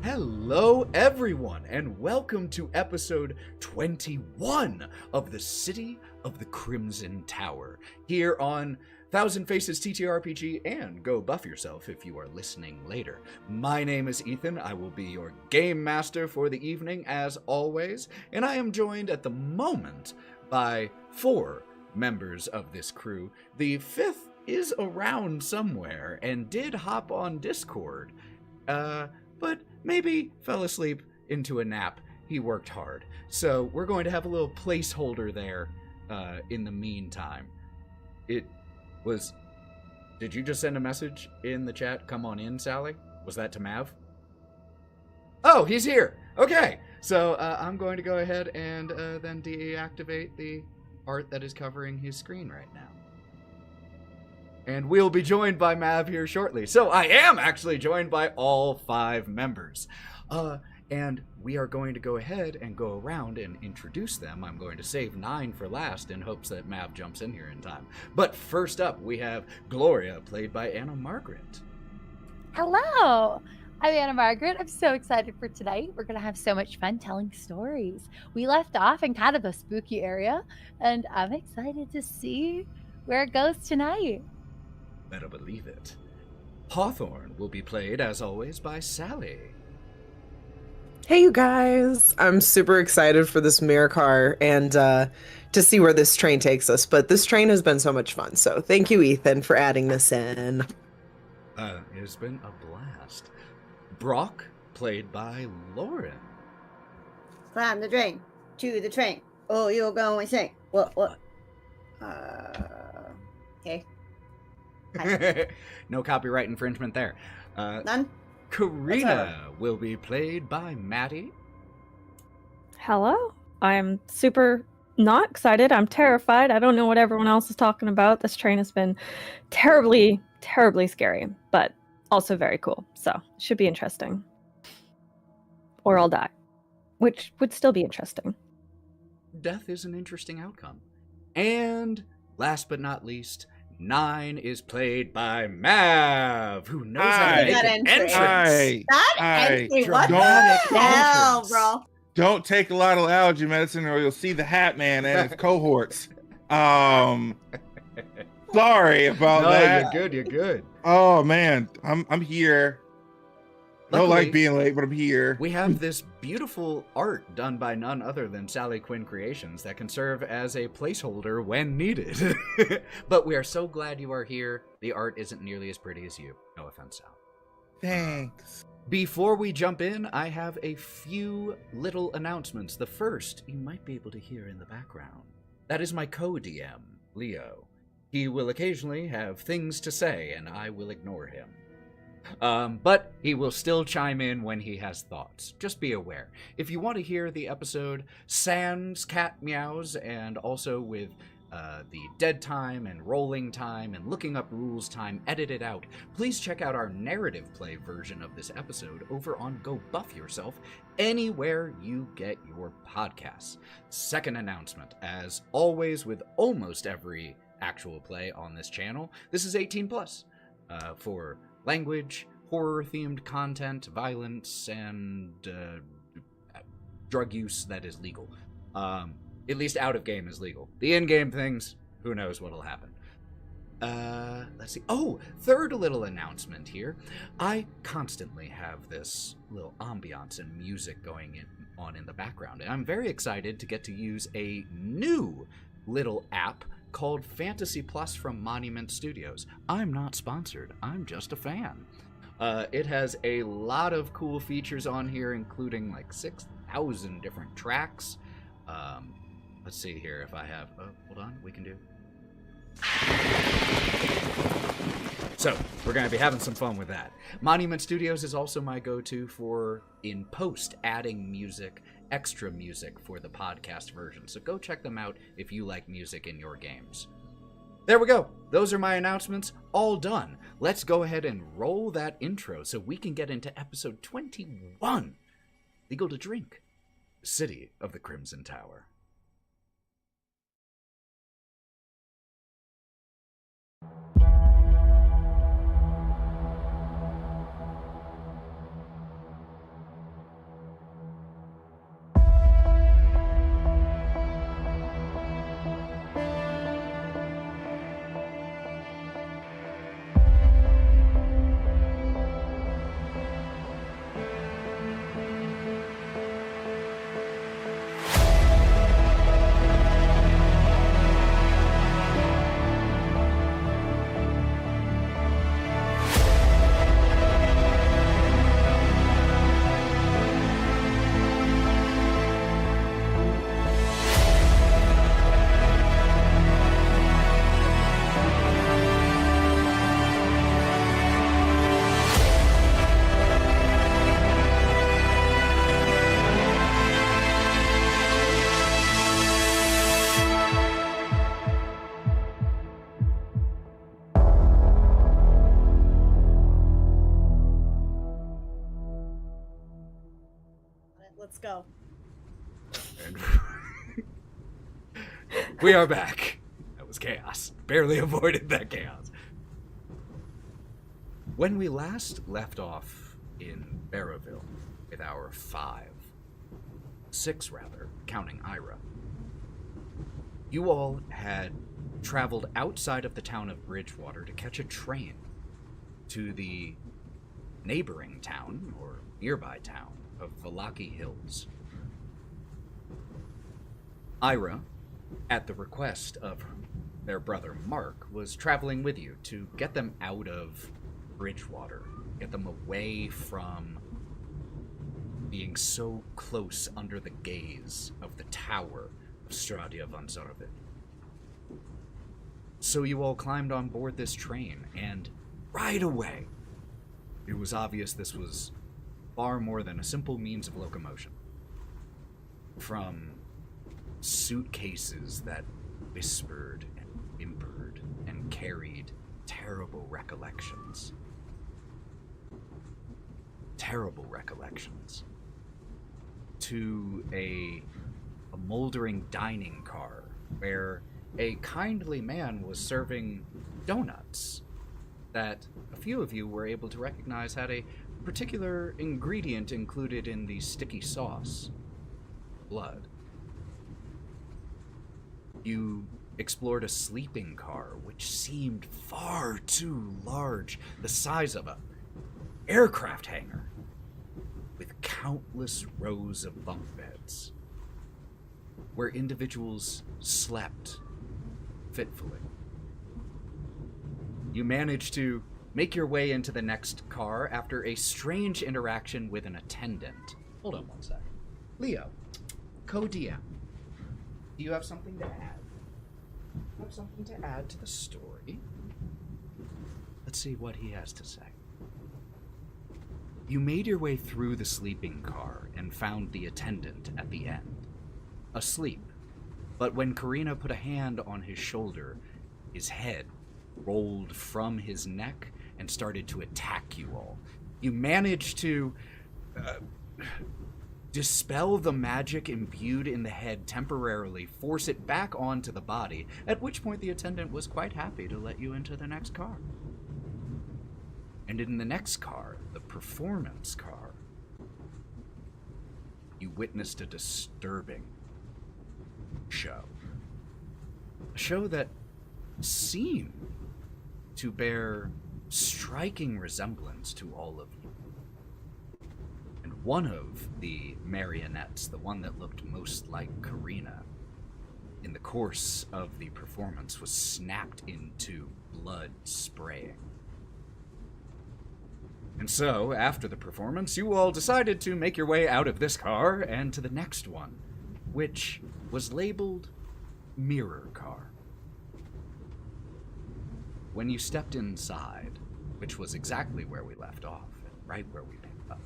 Hello, everyone, and welcome to episode 21 of the City of the Crimson Tower, here on Thousand Faces TTRPG and Go Buff Yourself if you are listening later. My name is Ethan. I will be your game master for the evening, as always, and I am joined at the moment by 4 members of this crew. The 5th is around somewhere and did hop on Discord, but maybe fell asleep into a nap. He worked hard. So we're going to have a little placeholder there in the meantime. Did you just send a message in the chat? Come on in, Sally? Was that to Mav? Oh, he's here. Okay. So I'm going to go ahead and then deactivate the art that is covering his screen right now. And we'll be joined by Mav here shortly. So I am actually joined by all 5 members. And we are going to go ahead and go around and introduce them. I'm going to save Nyne for last in hopes that Mav jumps in here in time. But first up, we have Gloria, played by Anna Margaret. Hello! I'm Anna Margaret. I'm so excited for tonight. We're going to have so much fun telling stories. We left off in kind of a spooky area, and I'm excited to see where it goes tonight. Better believe it. Hawthorne will be played, as always, by Sally. Hey, you guys. I'm super excited for this mirror car and to see where this train takes us. But this train has been so much fun. So thank you, Ethan, for adding this in. It has been a blast. Brawk, played by Lauren. Climb the train, to the train. Oh, you're going sing. What? Okay. No copyright infringement there. None? Karina will be played by Matty. Hello. I'm super not excited. I'm terrified. I don't know what everyone else is talking about. This train has been terribly, terribly scary, but also very cool. So it should be interesting. Or I'll die, which would still be interesting. Death is an interesting outcome. And last but not least, Nyne is played by Mav, who knows how to make an entrance. Entry? What the hell, bro? Don't take a lot of allergy medicine or you'll see the Hat Man and his cohorts. Sorry about that. You're good. Oh man, I'm here. Luckily, Don't like being late, but I'm here. We have this beautiful art done by none other than SallyQuinnCreations that can serve as a placeholder when needed. But we are so glad you are here. The art isn't nearly as pretty as you. No offense, Sal. Thanks. Before we jump in, I have a few little announcements. The first, you might be able to hear in the background. That is my co-DM, Leo. He will occasionally have things to say, and I will ignore him. But he will still chime in when he has thoughts. Just be aware. If you want to hear the episode sans cat meows and also with the dead time and rolling time and looking up rules time edited out, please check out our narrative play version of this episode over on Go Buff Yourself anywhere you get your podcasts. Second announcement, as always with almost every actual play on this channel, this is 18 plus for language, horror-themed content, violence, and drug use that is legal. At least out of game is legal. The in-game things, who knows what'll happen. Let's see. Oh, third little announcement here. I constantly have this little ambiance and music going on in the background, and I'm very excited to get to use a new little app called Fantasy Plus from Monument Studios. I'm not sponsored. I'm just a fan. It has a lot of cool features on here, including like 6,000 different tracks. Let's see here if I have... Oh, hold on. We can do... So, we're going to be having some fun with that. Monument Studios is also my go-to for, in post, adding music, extra music for the podcast version. So go check them out if you like music in your games. There we go. Those are my announcements. All done. Let's go ahead and roll that intro so we can get into episode 21. Legal to Drink. City of the Crimson Tower. go. And we are back. That was chaos. Barely avoided that chaos. When we last left off in Barrowville with our 6 rather, counting Ira, you all had traveled outside of the town of Bridgewater to catch a train to the neighboring town, or nearby town, of Valaki Hills. Ira, at the request of their brother Mark, was traveling with you to get them out of Bridgewater, get them away from being so close under the gaze of the tower of Stradia von Zarvid. So you all climbed on board this train, and right away, it was obvious this was far more than a simple means of locomotion. From suitcases that whispered and whimpered and carried terrible recollections. Terrible recollections. To a moldering dining car where a kindly man was serving donuts that a few of you were able to recognize had a particular ingredient included in the sticky sauce: blood. You explored a sleeping car which seemed far too large, the size of an aircraft hangar, with countless rows of bunk beds, where individuals slept fitfully. You managed to make your way into the next car after a strange interaction with an attendant. Hold on one second. Leo, co-DM, do you have something to add? You have something to add to the story? Let's see what he has to say. You made your way through the sleeping car and found the attendant at the end, asleep. But when Karina put a hand on his shoulder, his head rolled from his neck and started to attack you all. You managed to dispel the magic imbued in the head temporarily, force it back onto the body, at which point the attendant was quite happy to let you into the next car. And in the next car, the performance car, you witnessed a disturbing show. A show that seemed to bear striking resemblance to all of you. And one of the marionettes, the one that looked most like Karina, in the course of the performance was snapped into blood spraying. And so, after the performance, you all decided to make your way out of this car and to the next one, which was labeled Mirror Car. When you stepped inside, which was exactly where we left off, and right where we picked up,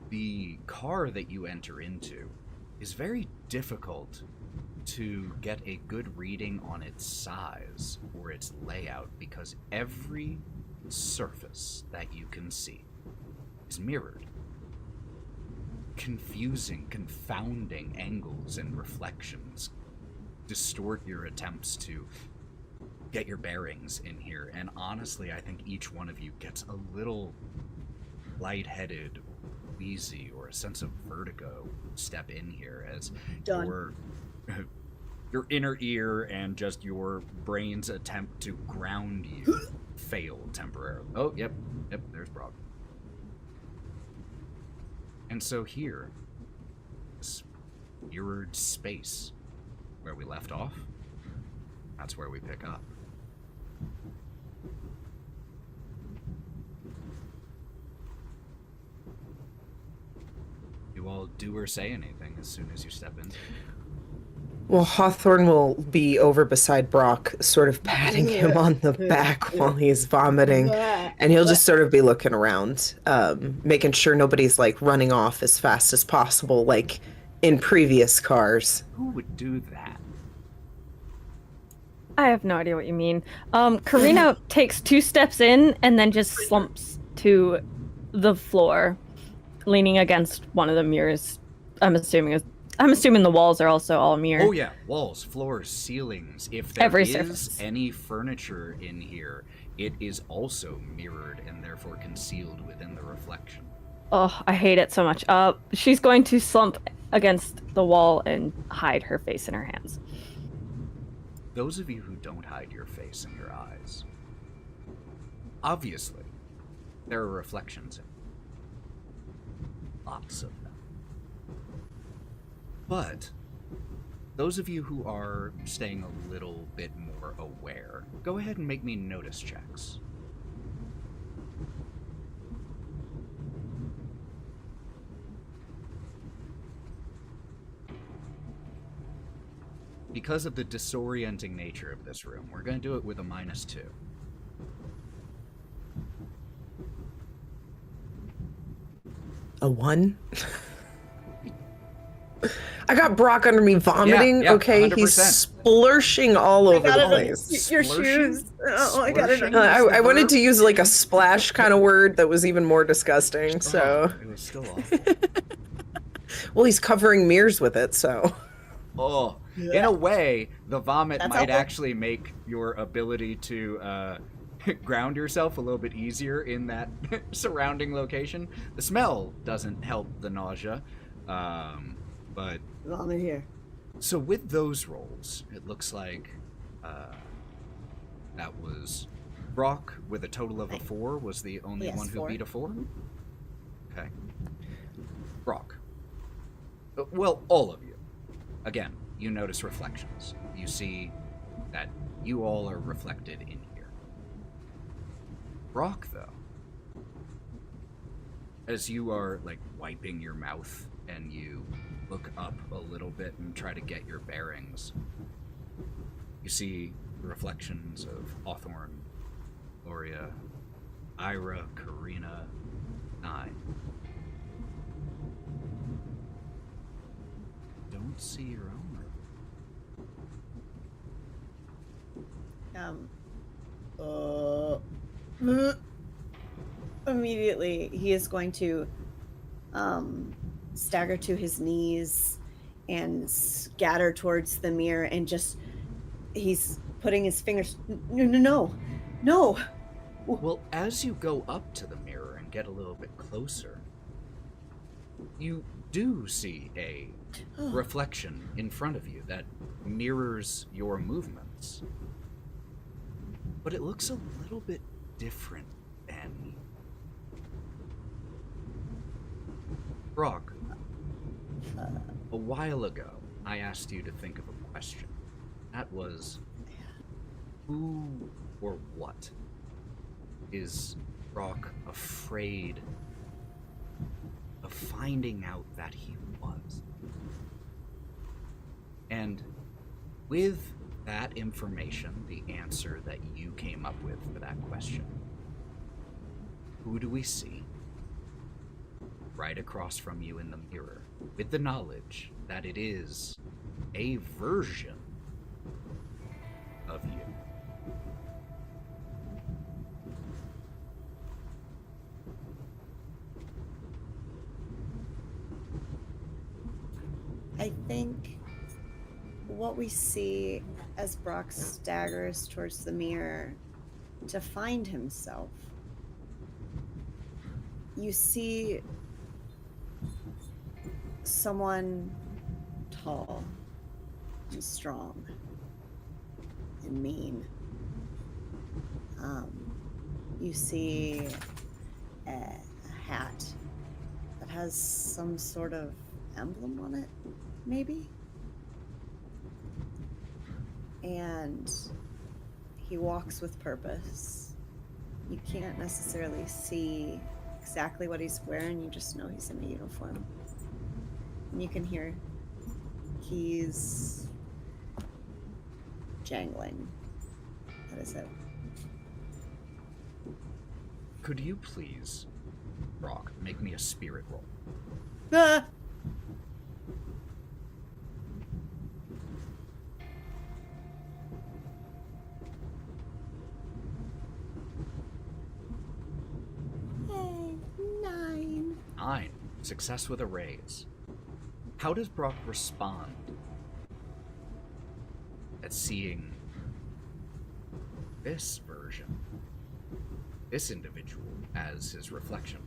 the car that you enter into is very difficult to get a good reading on its size or its layout, because every surface that you can see is mirrored. Confusing, confounding angles and reflections distort your attempts to get your bearings in here, and honestly, I think each one of you gets a little lightheaded, wheezy, or a sense of vertigo step in here as your inner ear and just your brain's attempt to ground you fail temporarily. Oh, yep, there's Brawk. And so here, this mirrored space where we left off, that's where we pick up. You all do or say anything as soon as you step in? Well, Hawthorne will be over beside Brawk, sort of patting him on the back while he's vomiting. And he'll just sort of be looking around, making sure nobody's, like, running off as fast as possible, like in previous cars. Who would do that? I have no idea what you mean. Karina takes 2 steps in and then just slumps to the floor. leaning against one of the mirrors. I'm assuming the walls are also all mirror. Oh yeah, walls, floors, ceilings. If there Every is surface. any furniture in here, it is also mirrored and therefore concealed within the reflection. Oh, I hate it so much. She's going to slump against the wall and hide her face in her hands. Those of you who don't hide your face and your eyes, obviously, there are reflections in it. Lots of them. But those of you who are staying a little bit more aware, go ahead and make me notice checks. Because of the disorienting nature of this room, we're going to do it with a -2. A 1? I got Brawk under me vomiting. Yeah, okay, 100%. he's splurshing all over got the it on place. your Splurshing? shoes. Oh, I got it on Splurshing? I wanted to use like a splash kind of word that was even more disgusting. So, Oh, it was still awful. well, he's covering mirrors with it. So, Oh, in a way, the vomit That's might helpful. actually make your ability to ground yourself a little bit easier in that surrounding location. The smell doesn't help the nausea, but Vomit here. so with those rolls, it looks like that was Brawk with a total of a 4 was the only Yes, one who 4. beat a 4. Okay, Brawk. Well, all of you. Again, you notice reflections. You see that you all are reflected in here. Brawk, though, as you are like wiping your mouth and you look up a little bit and try to get your bearings, you see the reflections of Hawthorne, Gloria, Ira, Karina, Nyne. Don't see your own. Immediately, he is going to stagger to his knees and scatter towards the mirror, and just he's putting his fingers. No. Well, as you go up to the mirror and get a little bit closer, you do see a reflection in front of you that mirrors your movements. But it looks a little bit different than Brawk. A while ago, I asked you to think of a question. That was, who or what is Brawk afraid of finding out that he was? And with that information, the answer that you came up with for that question, who do we see right across from you in the mirror, with the knowledge that it is a version of you? I think what we see as Brawk staggers towards the mirror to find himself, you see someone tall and strong and mean. You see a hat that has some sort of emblem on it, maybe? And he walks with purpose. You can't necessarily see exactly what he's wearing, you just know he's in a uniform. And you can hear keys jangling. That is it. Could you please, Brawk, make me a spirit roll? Ah! Hey, 9. 9. Success with a raise. How does Brawk respond at seeing this version, this individual, as his reflection?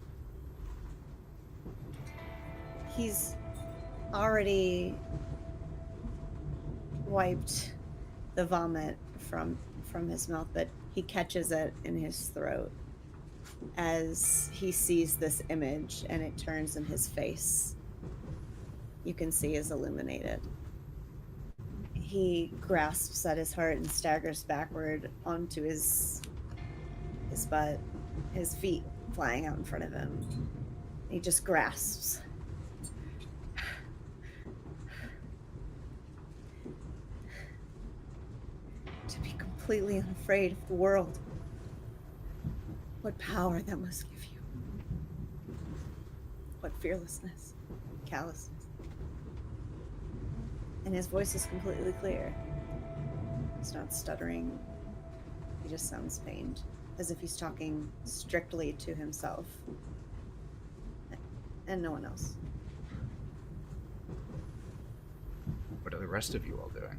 He's already wiped the vomit from his mouth, but he catches it in his throat as he sees this image, and it turns in his face. You can see is illuminated. He grasps at his heart and staggers backward onto his butt, his feet flying out in front of him. He just grasps. To be completely unafraid of the world. What power that must give you. What fearlessness, callousness. And his voice is completely clear. He's not stuttering. He just sounds pained, as if he's talking strictly to himself and no one else. What are the rest of you all doing?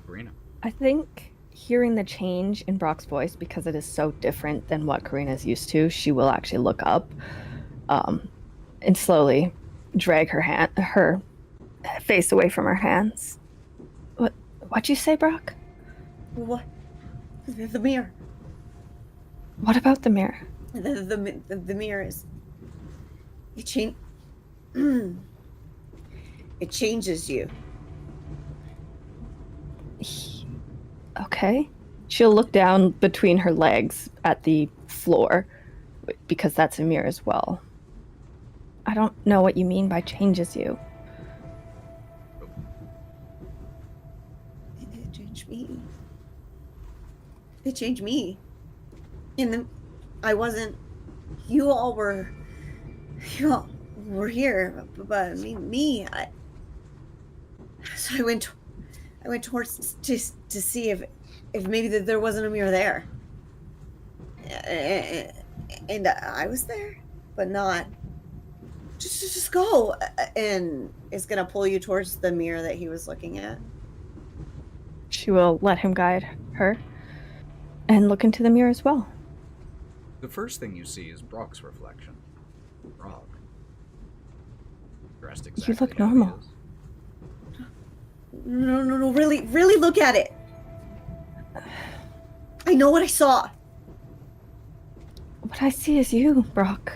Karina. I think hearing the change in Brock's voice, because it is so different than what Karina's used to, she will actually look up and slowly drag her face away from her hands. What'd you say, Brawk? What? The mirror. What about the mirror? The mirror is... It changes you. Okay. She'll look down between her legs at the floor, because that's a mirror as well. I don't know what you mean by changes you. It changed me. It changed me. I wasn't... You all were here, but me, so I went towards to see if maybe there wasn't a mirror there, and I was there, but not. Just go, and it's gonna pull you towards the mirror that he was looking at. She will let him guide her and look into the mirror as well. The first thing you see is Brawk's reflection. Brawk. Dressed exactly You look how he normal. is. No, really look at it. I know what I saw. What I see is you, Brawk.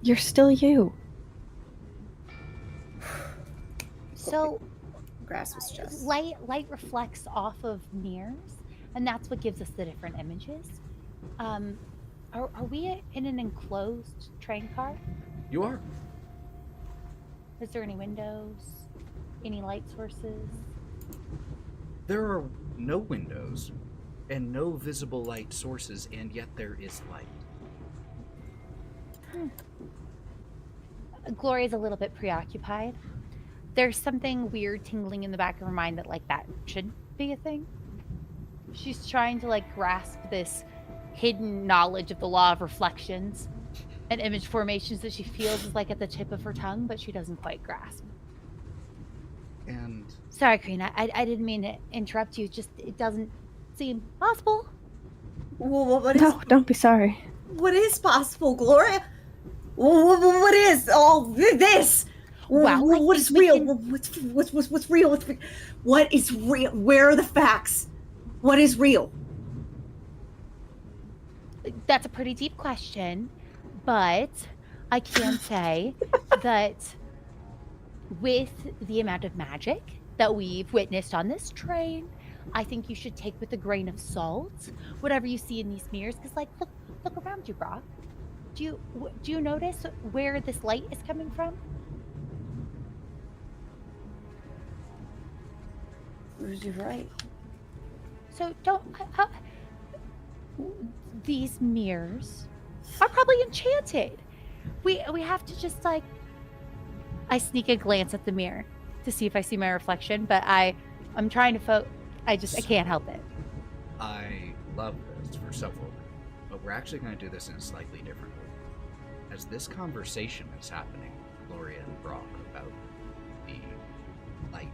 You're still you. So Grass was just... light reflects off of mirrors, and that's what gives us the different images. Are we in an enclosed train car? You are. Is there any windows? Any light sources? There are no windows and no visible light sources, and yet there is light. Gloria's a little bit preoccupied. There's something weird tingling in the back of her mind that should be a thing. She's trying to grasp this hidden knowledge of the law of reflections and image formations that she feels is at the tip of her tongue, but she doesn't quite grasp. And Sorry, Karina, I didn't mean to interrupt you. Just, it doesn't seem possible. What is... No, don't be sorry. What is possible, Gloria? What is all this? Well, what is real? What's real? What is real? Where are the facts? What is real? That's a pretty deep question, but I can say that with the amount of magic that we've witnessed on this train, I think you should take with a grain of salt whatever you see in these mirrors. Because, look around you, Brawk. Do you notice where this light is coming from? You're right. So these mirrors are probably enchanted. We have to just I sneak a glance at the mirror to see if I see my reflection, but I'm trying to I can't help it. I love this for several reasons, but we're actually going to do this in a slightly different way. as this conversation is happening, Gloria and Brawk, about the light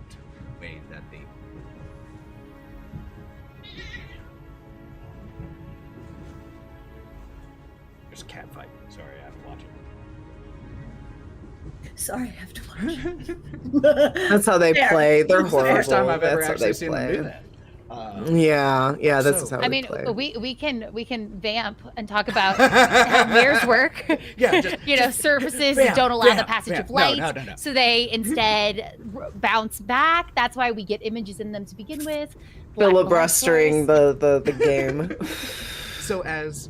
way that they there's a cat fight. Sorry, I have to watch it. Sorry, I have to watch. That's how they play. They're It's the horrible. first time I've ever That's how actually they seen play. them do that. Yeah, that's So- how I they mean, play. we can vamp and talk about how mirrors work. Yeah, just surfaces vamp, don't allow the vamp, passage vamp. of light, No. so they instead bounce back. That's why we get images in them to begin with. Black Filibustering molecules. the game. So as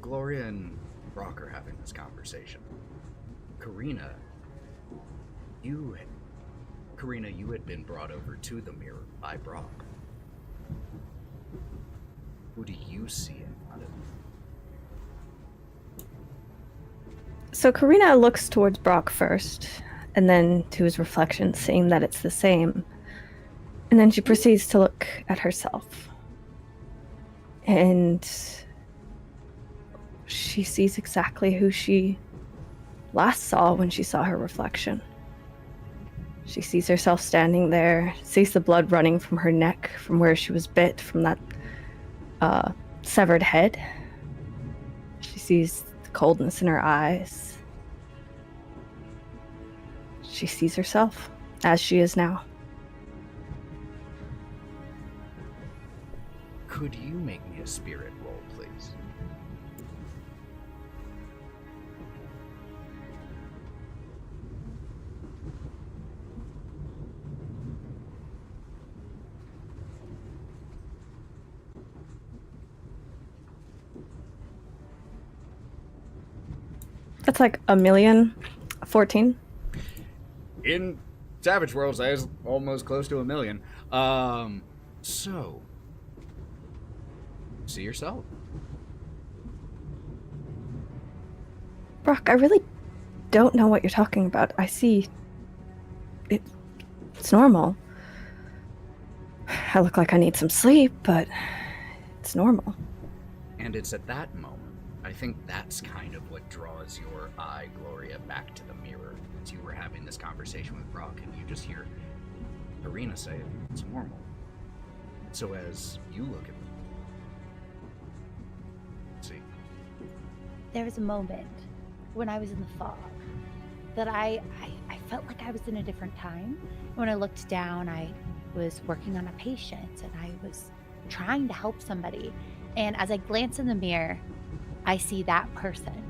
Gloria and Brawk are having this conversation, Karina, you had been brought over to the mirror by Brawk. Who do you see in front of you? So Karina looks towards Brawk first, and then to his reflection, seeing that it's the same. And then she proceeds to look at herself. And she sees exactly who she last saw when she saw her reflection. She sees herself standing there, sees the blood running from her neck, from where she was bit, from that severed head. She sees the coldness in her eyes. She sees herself as she is now. Could you make me a spirit roll, please? That's like 1,014,000. In Savage Worlds, that is almost close to 1 million. So, see yourself. Brawk, I really don't know what you're talking about. I see it's normal. I look like I need some sleep, but it's normal. And it's at that moment, I think that's kind of what draws your eye, Gloria, back to the mirror. As you were having this conversation with Brawk, and you just hear Karina say, it's normal. So as you look at see. There was a moment when I was in the fog that I felt like I was in a different time. When I looked down, I was working on a patient and I was trying to help somebody. And as I glance in the mirror, I see that person.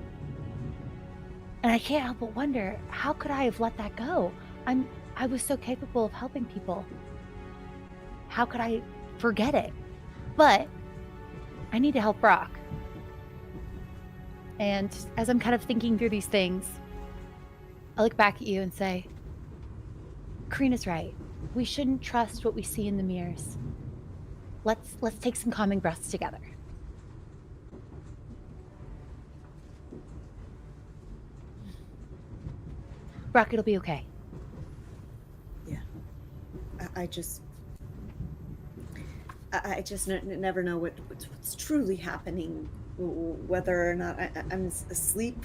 And I can't help but wonder, how could I have let that go? I was so capable of helping people. How could I forget it? But I need to help Brawk. And as I'm kind of thinking through these things, I look back at you and say, Karina's right. We shouldn't trust what we see in the mirrors. Let's take some calming breaths together. Brawk, it'll be okay. Yeah. I just never know what's truly happening, whether or not I'm asleep.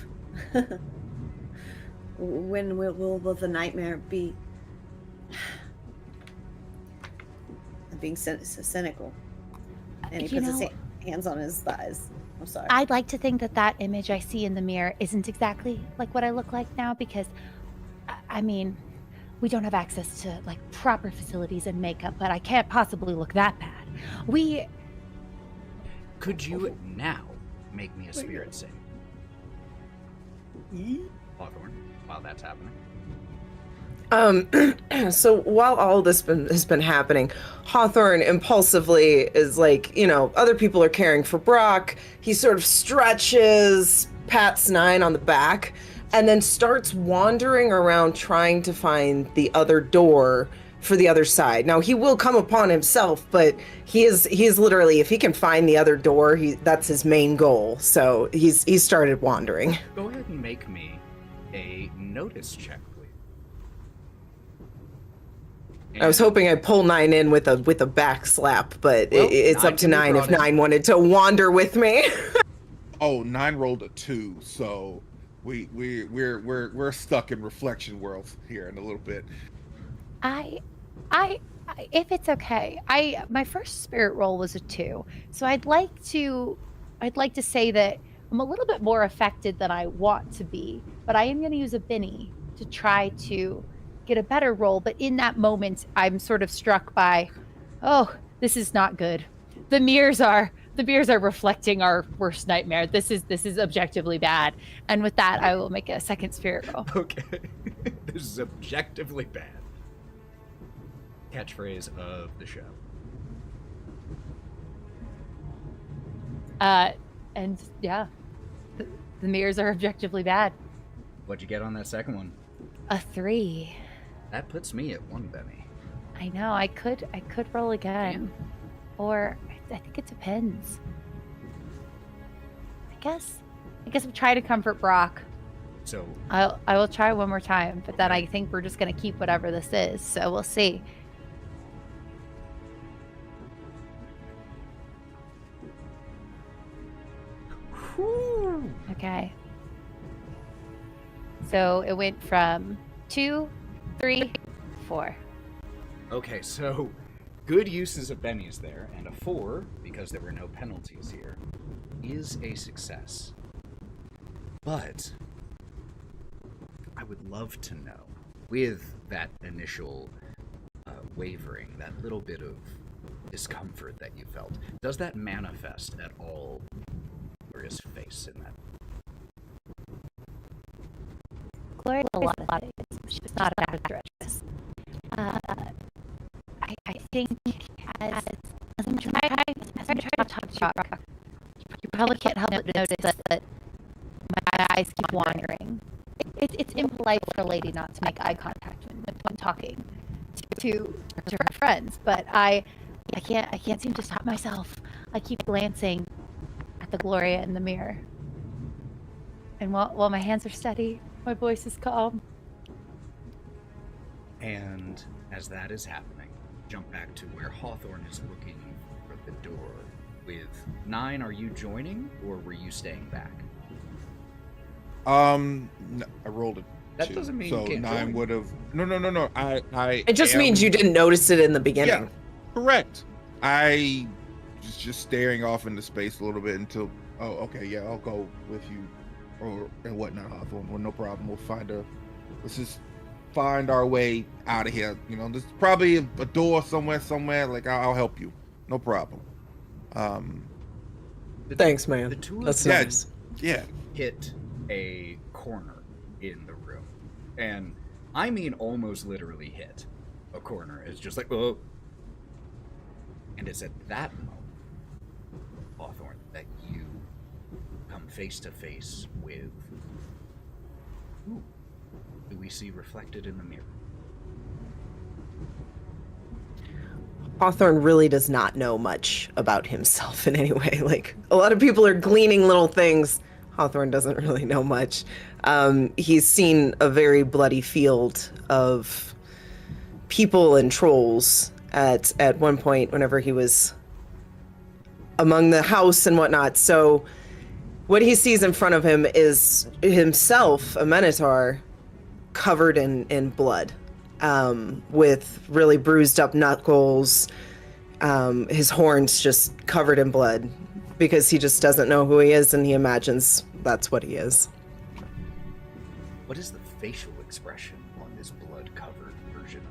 When will the nightmare be? I'm being cynical. And he puts his hands on his thighs. I'm sorry. I'd like to think that image I see in the mirror isn't exactly like what I look like now, because, I mean, we don't have access to, like, proper facilities and makeup, but I can't possibly look that bad. Could you now make me a spirit save? Hawthorne, while that's happening. So while all this has been happening, Hawthorne impulsively is like, other people are caring for Brawk. He sort of stretches, pats Nyne on the back, and then starts wandering around trying to find the other door for the other side. Now he will come upon himself, but he is literally, if he can find the other door, that's his main goal. So he's started wandering. Go ahead and make me a notice check, please. I was hoping I'd pull Nyne in with a back slap, but Well, it's Nyne up to can be Nyne if brought in. Nyne wanted to wander with me. Oh, Nyne rolled a 2, so we're stuck in reflection worlds here in a little bit. I if it's okay, my first spirit roll was a 2, so I'd like to say that I'm a little bit more affected than I want to be, but I am going to use a Benny to try to get a better roll. But in that moment, I'm sort of struck by, oh, this is not good. The mirrors are reflecting our worst nightmare. This is objectively bad. And with that, I will make a second spirit roll. Okay. This is objectively bad. Catchphrase of the show. And yeah, the mirrors are objectively bad. What'd you get on that second one? A 3. That puts me at 1 Benny. I know. I could roll again, or I think it depends. I guess I'm trying to comfort Brawk. So I will try one more time, but then I think we're just gonna keep whatever this is. So we'll see. whew. Okay. So it went from 2, 3, 4. Okay, so good uses of bennies there, and a 4, because there were no penalties here, is a success. But I would love to know, with that initial wavering, that little bit of discomfort that you felt, does that manifest at all over his face in that? Gloria a lot of things. She's not an actress. I think as I'm trying to talk to Brawk, you probably can't help but notice that my eyes keep wandering. It's impolite for a lady not to make eye contact when talking to her friends, but I can't seem to stop myself. I keep glancing at the Gloria in the mirror, and while my hands are steady, my voice is calm. And as that is happening, jump back to where Hawthorne is looking for the door. With Nyne, are you joining, or were you staying back? No, I rolled it. That doesn't mean so you can't Nyne join. would have. No. I. It just means you didn't notice it in the beginning. Yeah, correct. I was just staring off into space a little bit until. Oh, okay, yeah, I'll go with you, and whatnot, Hawthorne. Well, no problem. Let's just find our way out of here. You know, there's probably a door somewhere. Like I'll help you. No problem. Thanks, man. The two of That's them nice. Yeah. hit a corner in the room. And I mean almost literally hit a corner. It's just like, oh. And it's at that moment, Hawthorne, that you come face to face with who do we see reflected in the mirror? Hawthorne really does not know much about himself in any way. Like, a lot of people are gleaning little things. Hawthorne doesn't really know much. He's seen a very bloody field of people and trolls at one point whenever he was among the house and whatnot. So what he sees in front of him is himself, a Minotaur, covered in blood, with really bruised up knuckles, his horns just covered in blood, because he just doesn't know who he is and he imagines that's what he is. What is the facial expression on this blood-covered version?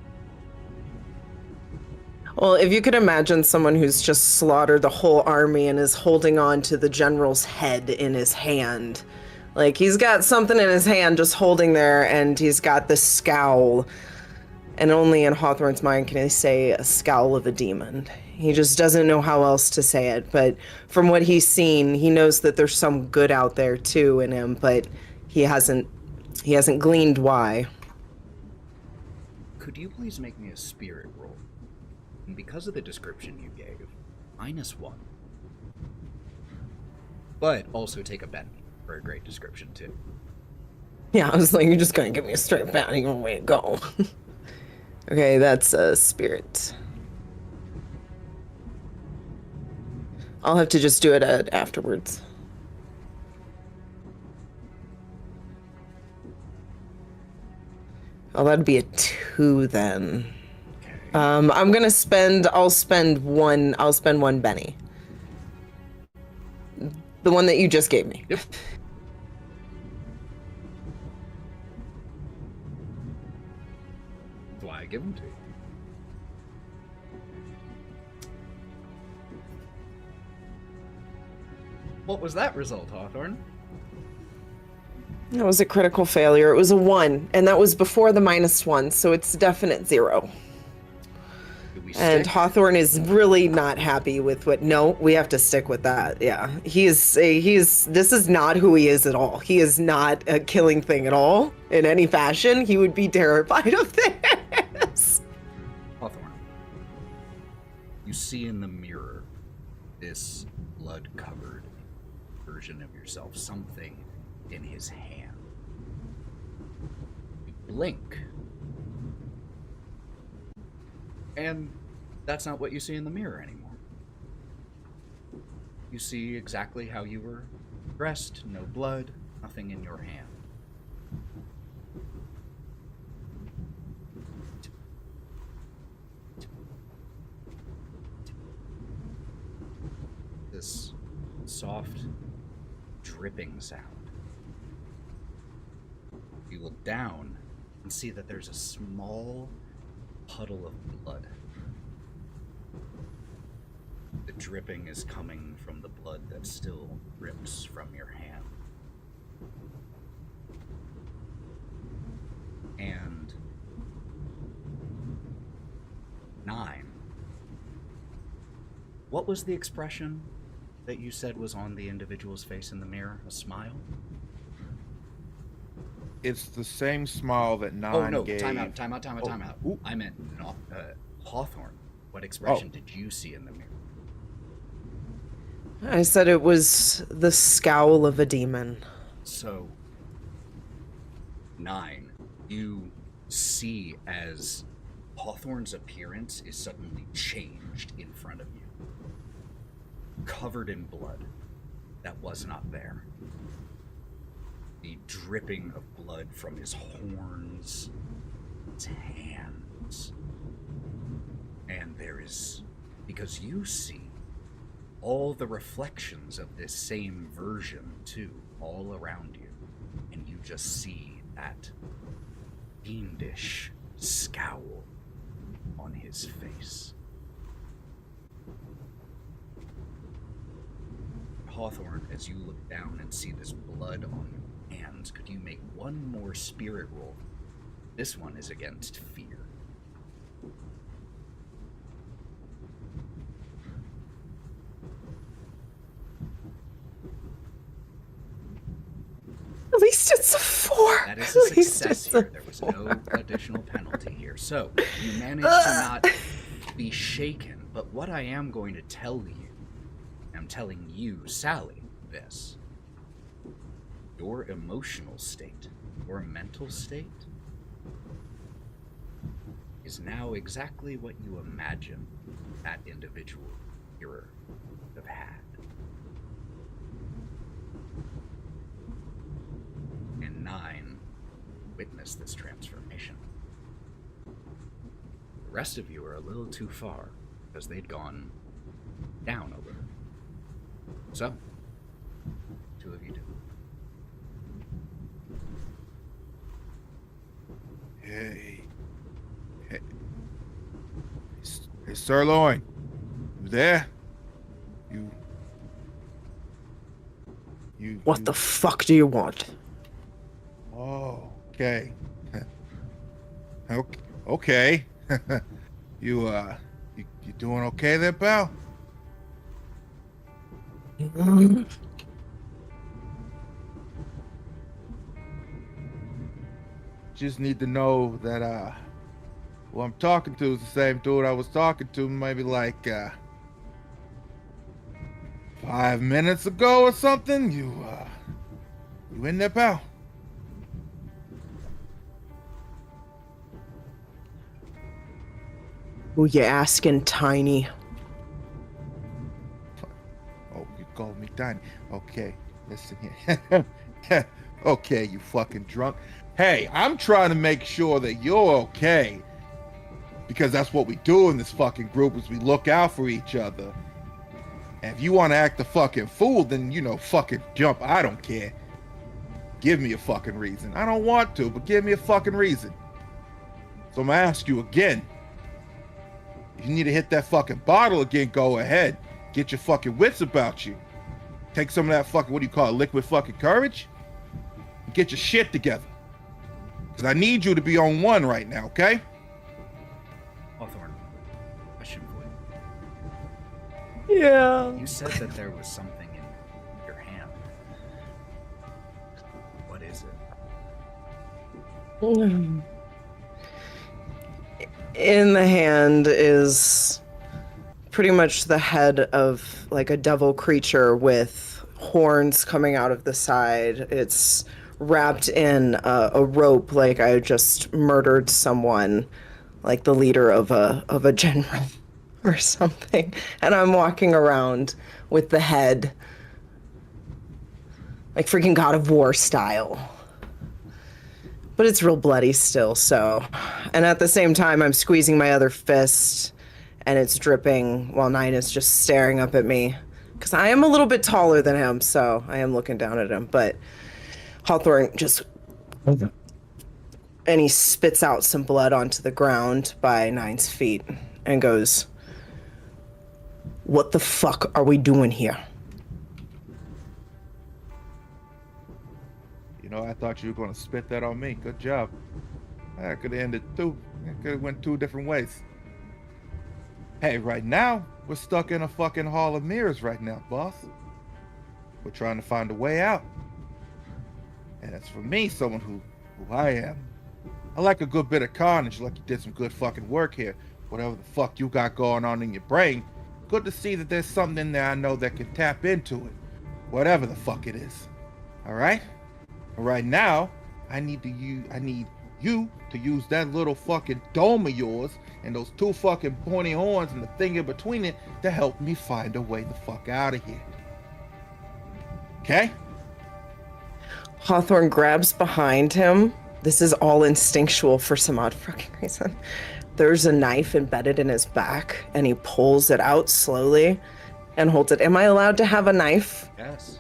Well, if you could imagine someone who's just slaughtered the whole army and is holding on to the general's head in his hand. Like, he's got something in his hand just holding there, and he's got this scowl. And only in Hawthorne's mind can he say a scowl of a demon. He just doesn't know how else to say it. But from what he's seen, he knows that there's some good out there too in him, but he hasn't gleaned why. Could you please make me a spirit roll? And because of the description you gave, -1. But also take a bet for a great description too. Yeah, I was like, you're just gonna give me a straight bounty one way to go. Okay, that's a spirit. I'll have to just do it afterwards. Oh, that'd be a 2 then. Okay. I'll spend one Benny. The one that you just gave me. Yep. That's why I give them to you. What was that result, Hawthorne? It was a critical failure. It was a 1, and that was before the -1, so it's a definite 0. And Hawthorne is really not happy with what. No, we have to stick with that. Yeah, this is not who he is at all. He is not a killing thing at all in any fashion. He would be terrified of this. Hawthorne, you see in the mirror this blood-covered version of yourself, something in his hand. You blink, and that's not what you see in the mirror anymore. You see exactly how you were dressed, no blood, nothing in your hand. This soft dripping sound. You look down and see that there's a small puddle of blood. The dripping is coming from the blood that still drips from your hand. And Nyne, what was the expression that you said was on the individual's face in the mirror? A smile? It's the same smile that Nyne gave. Time out. Ooh. I meant not Hawthorne. What expression did you see in the mirror? I said it was the scowl of a demon. So, Nyne, you see as Hawthorne's appearance is suddenly changed in front of you. Covered in blood that was not there. The dripping of blood from his horns, his hands. And there is, because you see all the reflections of this same version too, all around you. And you just see that fiendish scowl on his face. Hawthorne, as you look down and see this blood on your hands, could you make one more spirit roll? This one is against fear. At least it's a 4. That is a success here. There was no additional penalty here. So, you managed to not be shaken, but what I am going to tell you, I'm telling you, Sally, this. Your emotional state, your mental state, is now exactly what you imagine that individual mirror would have had. And Nyne witnessed this transformation. The rest of you are a little too far, because they'd gone down a little. So, 2 of you do. Hey, Sirloin, you there? What the fuck do you want? Oh, okay. Okay. You doing okay there, pal? Just need to know that who I'm talking to is the same dude I was talking to maybe like 5 minutes ago or something. You in there, pal? Who you asking, Tiny? Oh, you called me Tiny. Okay, listen here. Okay, you fucking drunk. Hey, I'm trying to make sure that you're okay. Because that's what we do in this fucking group, is we look out for each other. And if you want to act a fucking fool, then, you know, fucking jump. I don't care. Give me a fucking reason. I don't want to, but give me a fucking reason. So I'm gonna ask you again. If you need to hit that fucking bottle again, go ahead. Get your fucking wits about you. Take some of that fucking, what do you call it, liquid fucking courage? And get your shit together. Because I need you to be on one right now, okay? Hawthorne, question for you. Yeah. You said that there was something in your hand. What is it? In the hand is pretty much the head of like a devil creature with horns coming out of the side. It's wrapped in a rope, like I just murdered someone, like the leader of a general or something. And I'm walking around with the head, like freaking God of War style. But it's real bloody still, so. And at the same time, I'm squeezing my other fist, and it's dripping while Nyne is just staring up at me. Because I am a little bit taller than him, so I am looking down at him. But Hawthorne just... And he spits out some blood onto the ground by Nyne's feet and goes, "What the fuck are we doing here?" No, I thought you were going to spit that on me. Good job. I could have ended two. It could have went two different ways. Hey, right now, we're stuck in a fucking hall of mirrors right now, boss. We're trying to find a way out. And as for me, someone who I am, I like a good bit of carnage, like you did some good fucking work here. Whatever the fuck you got going on in your brain, good to see that there's something in there I know that can tap into it. Whatever the fuck it is. All right? Right now, I need you to use that little fucking dome of yours and those two fucking pointy horns and the thing in between it to help me find a way the fuck out of here. Okay? Hawthorne grabs behind him. This is all instinctual for some odd fucking reason. There's a knife embedded in his back, and he pulls it out slowly and holds it. Am I allowed to have a knife? Yes.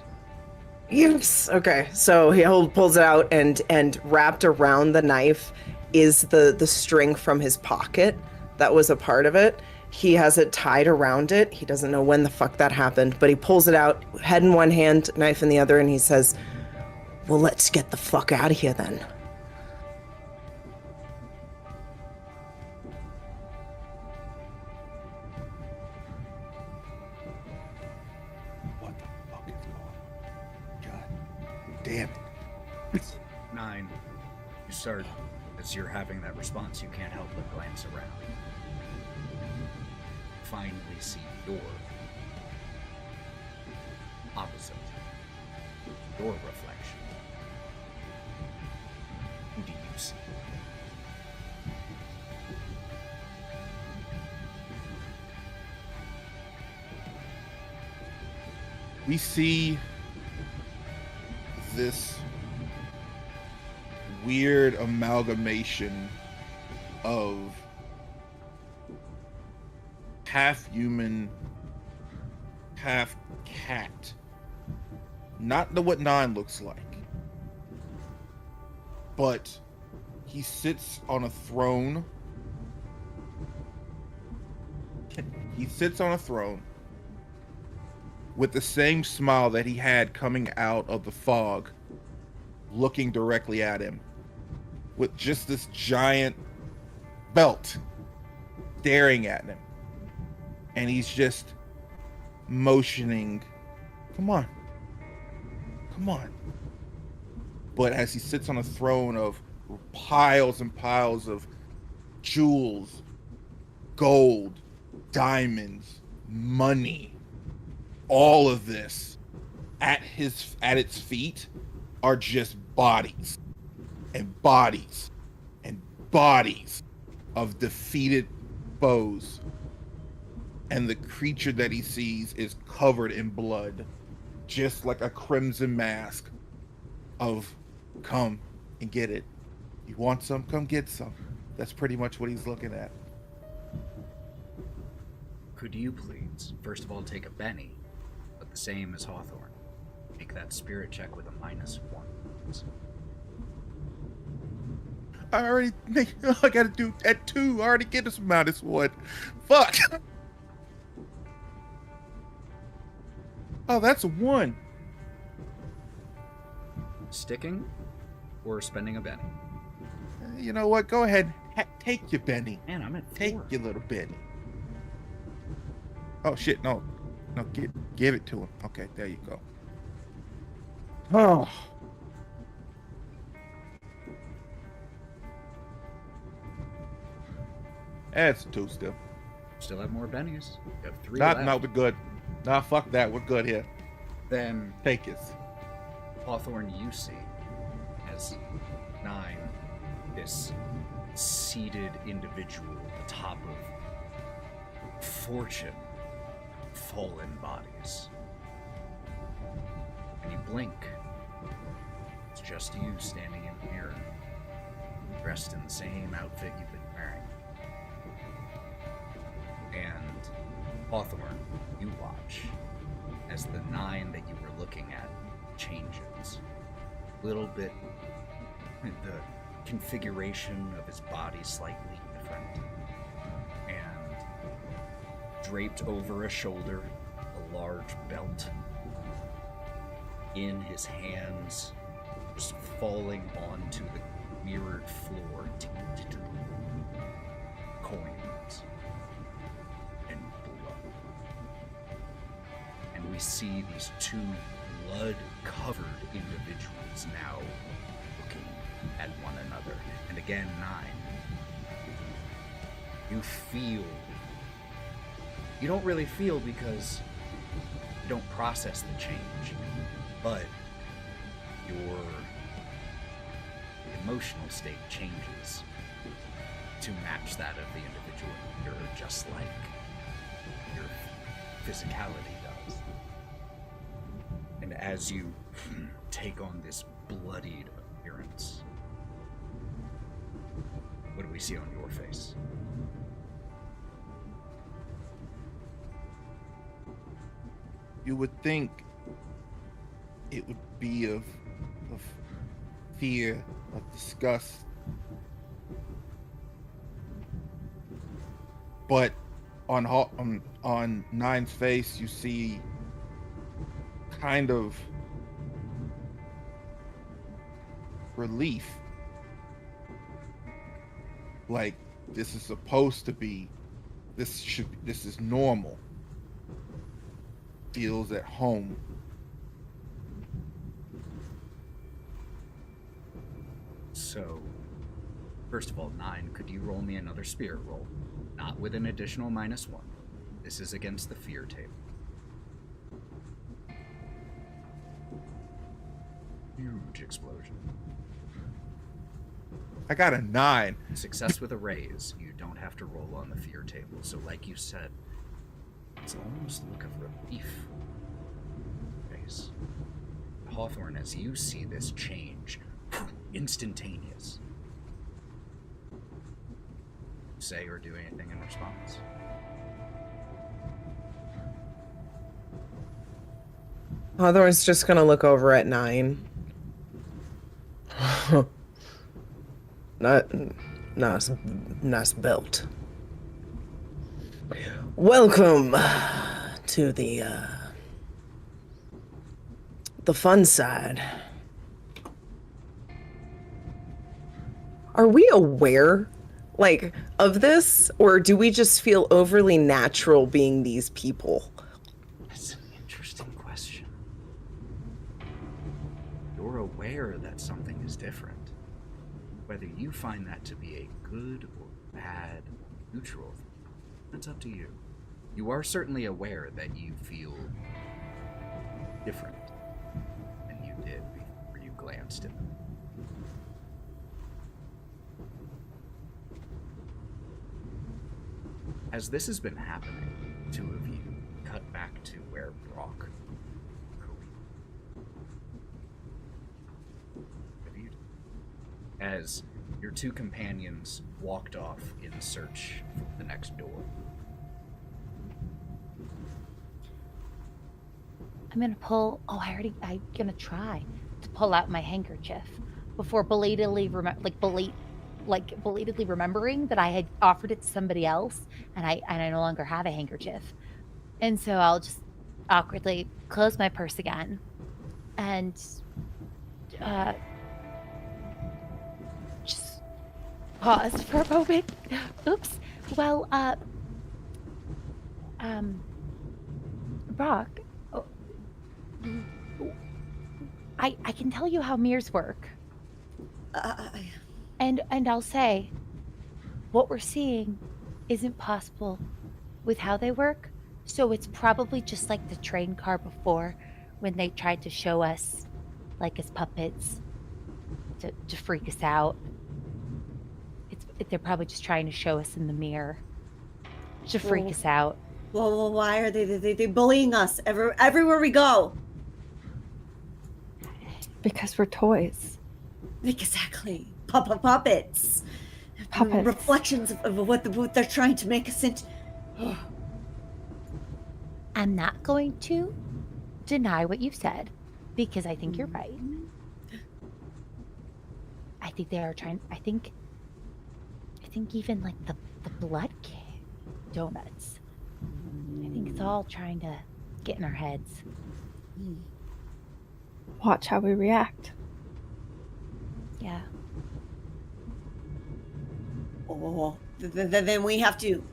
Yes. Okay. So he pulls it out, and wrapped around the knife is the string from his pocket that was a part of it. He has it tied around it. He doesn't know when the fuck that happened, but he pulls it out, head in one hand, knife in the other, and he says, "Well, let's get the fuck out of here then." Damn it. Nyne, you start, as you're having that response, you can't help but glance around. Finally see your opposite, your reflection. Who do you see? We see this weird amalgamation of half human, half cat. Not what Nyne looks like, but he sits on a throne. He sits on a throne with the same smile that he had coming out of the fog, looking directly at him, with just this giant belt staring at him. And he's just motioning, come on. But as he sits on a throne of piles and piles of jewels, gold, diamonds, money, all of this at its feet are just bodies and bodies and bodies of defeated foes. And the creature that he sees is covered in blood, just like a crimson mask of come and get it. You want some? Come get some. That's pretty much what he's looking at. Could you please, first of all, take a Benny, but the same as Hawthorne. Make that spirit check with a -1. I gotta do at 2. I already get this -1. Fuck. Oh, that's a 1. Sticking or spending a Benny? You know what? Go ahead. Take your Benny. Man, I'm at Take 4. your little Benny. Oh shit! No, give it to him. Okay, there you go. Oh. That's 2 still. Still have more bennies. You have 3 No, left. we're good. Nah, fuck that. We're good here. Then, Take it. Hawthorne, you see, as Nyne, this seated individual at the top of fortune, fallen bodies. And you blink. It's just you standing in the mirror, dressed in the same outfit you've been wearing. And Hawthorne, you watch as the Nyne that you were looking at changes. A little bit, the configuration of his body slightly different. And draped over a shoulder, a large belt. In his hands, just falling onto the mirrored floor, coins and blood. And we see these 2 blood-covered individuals now looking at one another. And again, Nyne, you feel. You don't really feel because you don't process the change, but your emotional state changes to match that of the individual you're just like your physicality does. And as you take on this bloodied appearance, what do we see on your face? You would think it would be of fear, of disgust. But on Nyne's face, you see kind of relief. Like this is supposed to be, this is normal. Feels at home. So, first of all, Nyne, could you roll me another spirit roll? Not with an additional -1. This is against the fear table. Huge explosion. I got a 9. Success with a raise. You don't have to roll on the fear table. So like you said, it's almost a look of relief. Face. Hawthorne, as you see this change, instantaneous. Say or do anything in response. Hawthorne's just gonna look over at Nyne. Nice belt. Welcome to the fun side. Are we aware, like, of this, or do we just feel overly natural being these people? That's an interesting question. You're aware that something is different. Whether you find that to be a good or bad, neutral, that's up to you. You are certainly aware that you feel different than you did before you glanced at them. As this has been happening, 2 of you cut back to where Brawk, Karina. As Your two companions walked off in search for the next door. I'm gonna pull. Oh, I'm gonna try to pull out my handkerchief before belatedly belatedly remembering that I had offered it to somebody else, and I no longer have a handkerchief. And so I'll just awkwardly close my purse again, and just pause for a moment. Oops. Well, Brawk. I can tell you how mirrors work. And I'll say, what we're seeing isn't possible with how they work, so it's probably just like the train car before, when they tried to show us, like as puppets, to freak us out. They're probably just trying to show us in the mirror, to freak us out. Well, why are they bullying us everywhere we go? Because we're toys. Exactly. Puppets. Puppets. Reflections of what they're trying to make us into. I'm not going to deny what you've said, because I think you're right. I think they are trying. I think even like the blood donuts. I think it's all trying to get in our heads. Watch how we react. Yeah. Oh, then we have to.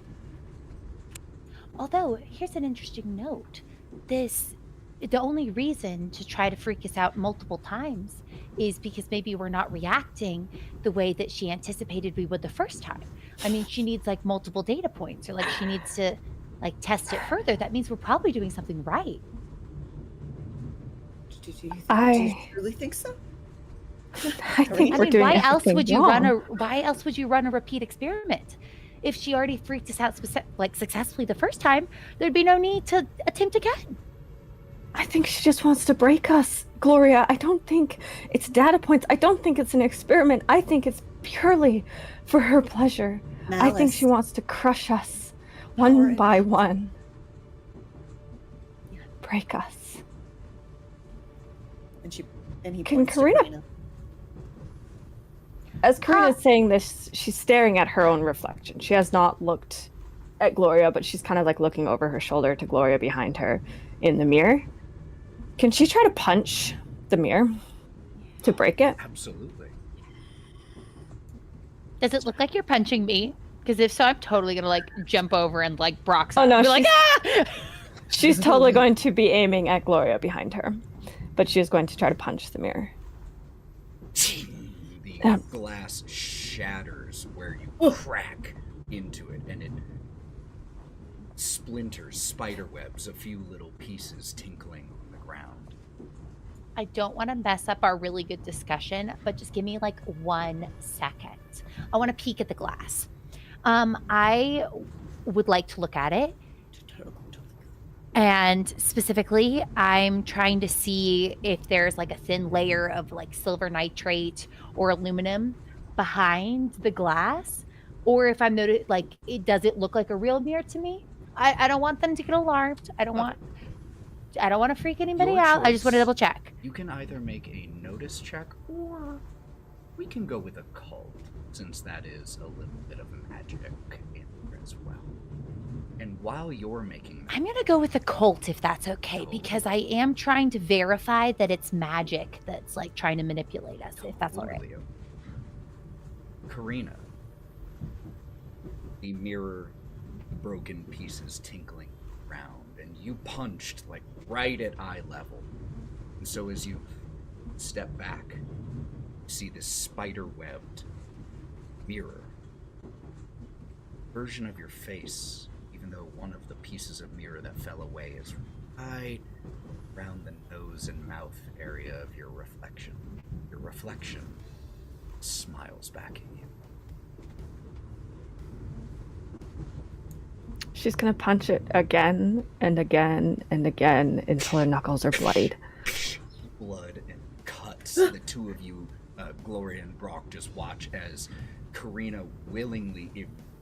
Although, here's an interesting note. The only reason to try to freak us out multiple times is because maybe we're not reacting the way that she anticipated we would the first time. I mean, she needs like multiple data points, or like she needs to like test it further. That means we're probably doing something right. Do you really think so? I think we're doing why else everything would you wrong. why else would you run a repeat experiment? If she already freaked us out successfully the first time, there'd be no need to attempt again. I think she just wants to break us, Gloria. I don't think it's data points. I don't think it's an experiment. I think it's purely for her pleasure. I think she wants to crush us one by one. Break us. And he Can points to Karina- As Karina's saying this, she's staring at her own reflection. She has not looked at Gloria, but she's kind of like looking over her shoulder to Gloria behind her in the mirror. Can she try to punch the mirror to break it? Absolutely. Does it look like you're punching me? Because if so, I'm totally gonna like jump over and like Brawk's Oh no, be like, ah! She's totally going to be aiming at Gloria behind her, but she is going to try to punch the mirror. The glass shatters where you crack into it, and it splinters, spiderwebs, a few little pieces tinkling on the ground. I don't want to mess up our really good discussion, but just give me like 1 second. I want to peek at the glass. I would like to look at it. And specifically, I'm trying to see if there's like a thin layer of like silver nitrate or aluminum behind the glass, or if I'm like, does it look like a real mirror to me? I don't want them to get alarmed. I don't want to freak anybody Your out. I just want to choice. double check. You can either make a notice check, or we can go with occult, since that is a little bit of magic in there as well. And while you're making that, I'm going to go with occult if that's okay, because I am trying to verify that it's magic that's like trying to manipulate us, if that's all right. totally okay. Karina, the mirror, broken pieces tinkling around, and you punched like right at eye level. And so as you step back, you see this spider-webbed mirror version of your face, even though one of the pieces of mirror that fell away is right around the nose and mouth area of your reflection. Your reflection smiles back at you. She's gonna punch it again and again and again until her knuckles are bloodied. Blood and cuts. The two of you Gloria and Brawk just watch as Karina willingly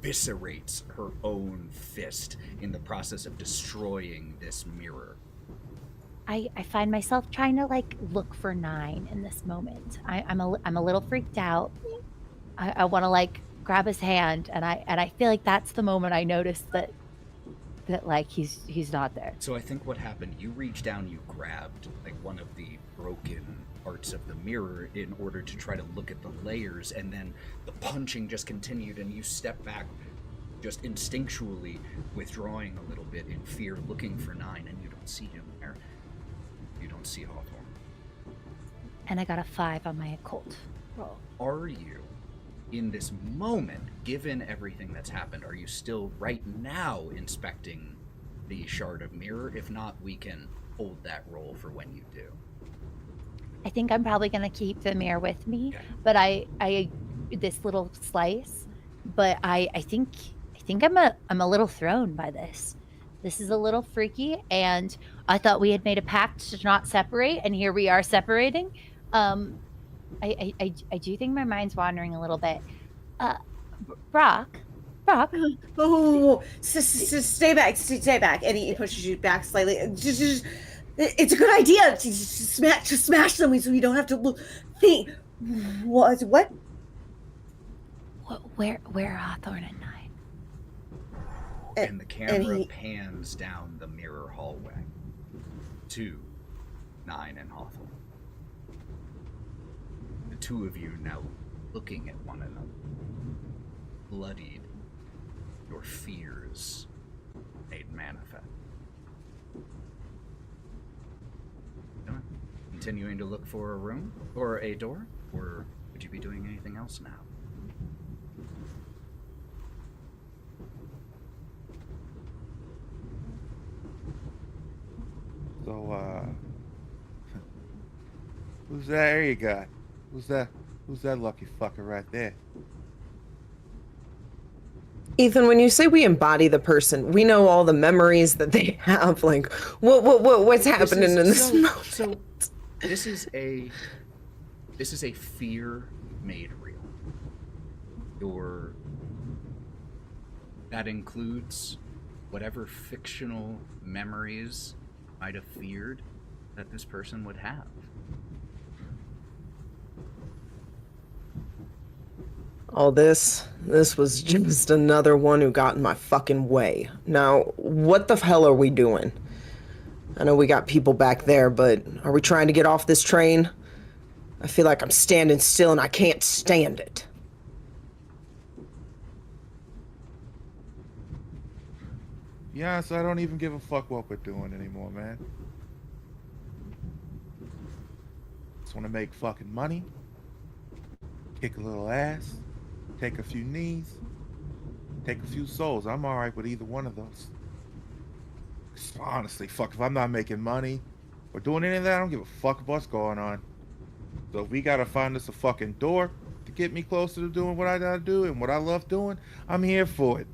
eviscerates her own fist in the process of destroying this mirror. I find myself trying to like look for Nyne in this moment. I'm a little freaked out. I want to like grab his hand, and I feel like that's the moment I notice that like he's not there. So I think what happened, you reached down, you grabbed like one of the broken parts of the mirror in order to try to look at the layers, and then the punching just continued, and you step back, just instinctually withdrawing a little bit in fear, looking for Nyne, and you don't see him there. You don't see Hawthorne. And I got a 5 on my occult roll. Are you, in this moment, given everything that's happened, are you still right now inspecting the shard of mirror? If not, we can hold that roll for when you do. I think I'm probably gonna keep the mirror with me, Okay. but I this little slice, but I think I'm a little thrown by this. This is a little freaky, and I thought we had made a pact to not separate, and here we are separating. I do think my mind's wandering a little bit. Brawk. Oh, stay back, stay back. And he pushes you back slightly. Just, it's a good idea to smash them so we don't have to think. What? Where are Hawthorne and Nyne? And the camera pans down the mirror hallway to Nyne and Hawthorne. The two of you now looking at one another, bloodied, your fears made manifest. Continuing to look for a room or a door, or would you be doing anything else now? So, who's that area guy? Who's that lucky fucker right there? Ethan, when you say we embody the person, we know all the memories that they have. Like, what's happening in this moment? So, this is a fear made real. That includes whatever fictional memories might have feared that this person would have. All this was just another one who got in my fucking way. Now, what the hell are we doing? I know we got people back there, but are we trying to get off this train? I feel like I'm standing still and I can't stand it. Yeah, so I don't even give a fuck what we're doing anymore, man. Just want to make fucking money, kick a little ass, take a few knees, take a few souls. I'm alright with either one of those. Honestly, fuck, if I'm not making money or doing any of that, I don't give a fuck what's going on. So if we gotta find us a fucking door to get me closer to doing what I gotta do and what I love doing, I'm here for it.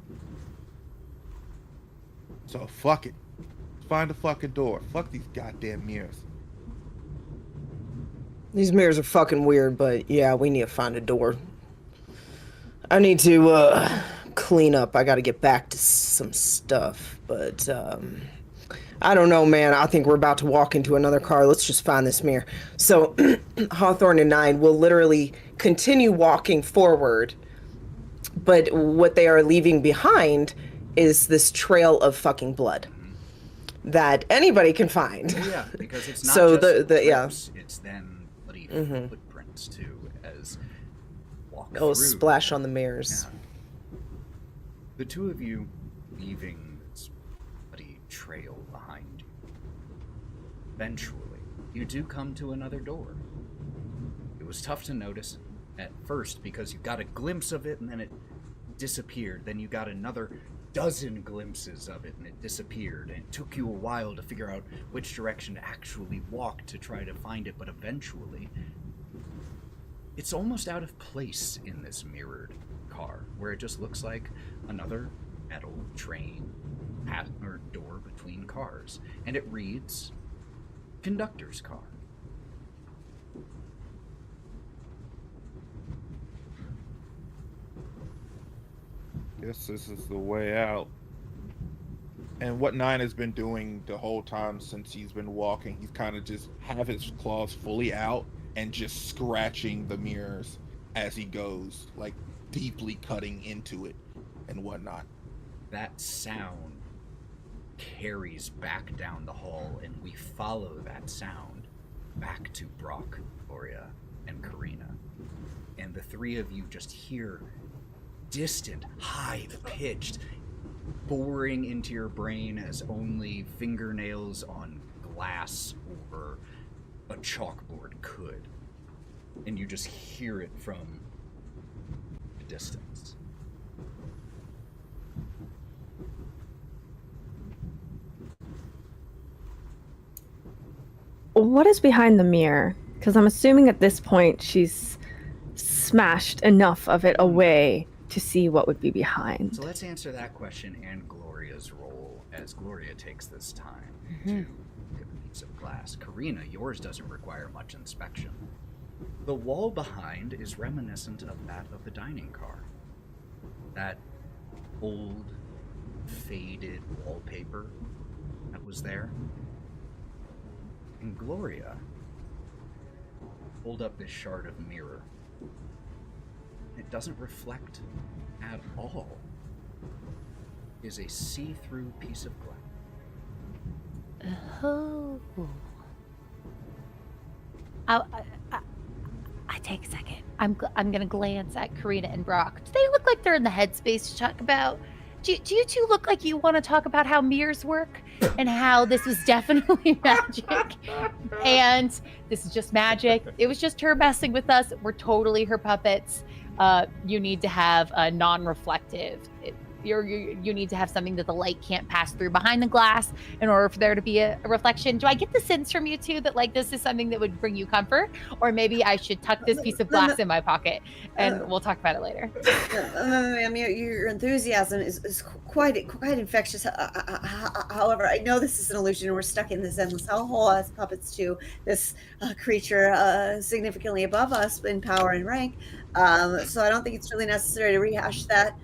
So fuck it. Find a fucking door. Fuck these goddamn mirrors. These mirrors are fucking weird, but yeah, we need to find a door. I need to clean up. I gotta get back to some stuff, but I don't know, man. I think we're about to walk into another car. Let's just find this mirror. So Hawthorne and Nyne will literally continue walking forward, but what they are leaving behind is this trail of fucking blood that anybody can find. Yeah, because it's not So just the yeah. rips, it's then bloody footprints too, as walk Oh, through. splash on the mirrors. Yeah. The two of you leaving this bloody trail behind you. Eventually, you do come to another door. It was tough to notice at first because you got a glimpse of it and then it disappeared. Then you got another dozen glimpses of it and it disappeared, and it took you a while to figure out which direction to actually walk to try to find it, but eventually it's almost out of place in this mirrored car where it just looks like another metal train or door between cars, and it reads conductor's car. Guess this is the way out. And what Nyne has been doing the whole time since he's been walking, he's kind of just have his claws fully out and just scratching the mirrors as he goes, like deeply cutting into it and whatnot. That sound carries back down the hall, and we follow that sound back to Brawk, Gloria, and Karina. And the three of you just hear distant, high-pitched, boring into your brain as only fingernails on glass or a chalkboard could. And you just hear it from the distance. What is behind the mirror? Because I'm assuming at this point she's smashed enough of it away to see what would be behind. So let's answer that question and Gloria's role as Gloria takes this time to look at the piece of glass. Karina, yours doesn't require much inspection. The wall behind is reminiscent of that of the dining car. That old, faded wallpaper that was there. And Gloria, hold up this shard of mirror. It doesn't reflect at all. It is a see-through piece of glass. Oh. I take a second. I'm gonna glance at Karina and Brawk. Do they look like they're in the headspace to talk about? Do you two look like you want to talk about how mirrors work and how this was definitely magic and this is just magic? It was just her messing with us. We're totally her puppets. You need to have a non-reflective. You need to have something that the light can't pass through behind the glass in order for there to be a reflection. Do I get the sense from you two that like this is something that would bring you comfort, or maybe I should tuck this piece of glass in my pocket and we'll talk about it later? I mean, your enthusiasm is quite infectious. However, I know this is an illusion, and we're stuck in this endless hellhole as puppets to this creature significantly above us in power and rank. So I don't think it's really necessary to rehash that.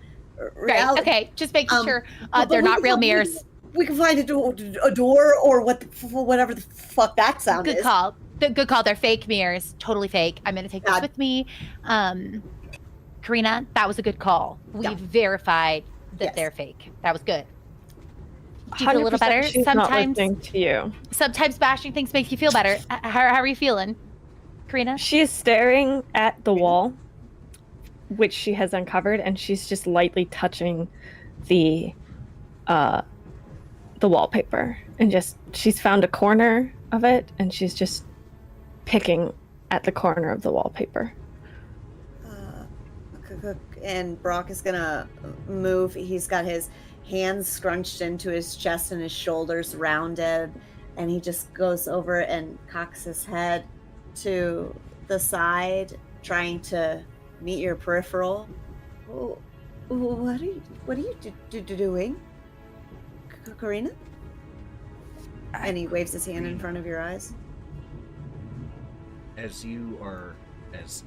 Reality. Right. Okay. Just making sure they're not real mirrors. We can find a door or whatever the fuck that sound is. Good call. Good call. They're fake mirrors. Totally fake. I'm going to take this with me. Karina, that was a good call. We've verified that they're fake. That was good. Do you feel a little better? She's sometimes not listening to you. Sometimes bashing things makes you feel better. How are you feeling, Karina? She is staring at the wall, which she has uncovered, and she's just lightly touching the wallpaper, and she's found a corner of it, and she's just picking at the corner of the wallpaper. And Brawk is gonna move. He's got his hands scrunched into his chest and his shoulders rounded, and he just goes over and cocks his head to the side, trying to meet your peripheral. Oh, what are you doing, Karina? And he waves his hand in front of your eyes. As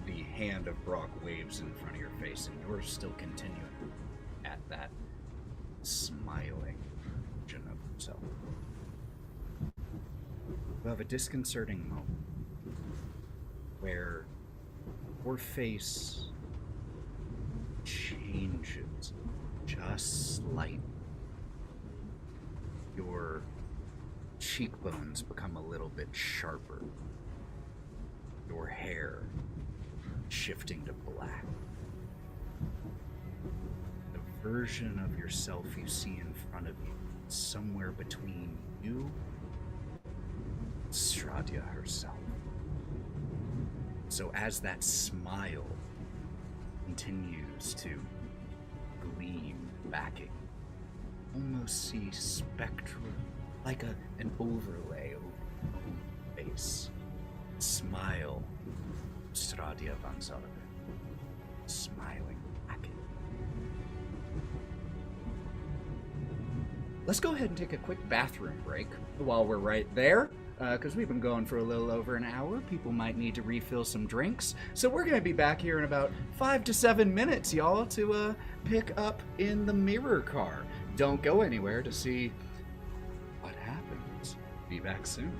the hand of Brawk waves in front of your face, and you're still continuing at that smiling version of himself, you have a disconcerting moment where your face changes just slightly. Your cheekbones become a little bit sharper. Your hair shifting to black. The version of yourself you see in front of you, somewhere between you and Strahd herself. So as that smile continues to gleam backing, almost see spectral, like an overlay over the face. Smile, Strahd van Sullivan, smiling back at you. Let's go ahead and take a quick bathroom break while we're right there. because we've been going for a little over an hour. People might need to refill some drinks. So we're going to be back here in about 5 to 7 minutes, y'all, to pick up in the mirror car. Don't go anywhere to see what happens. Be back soon.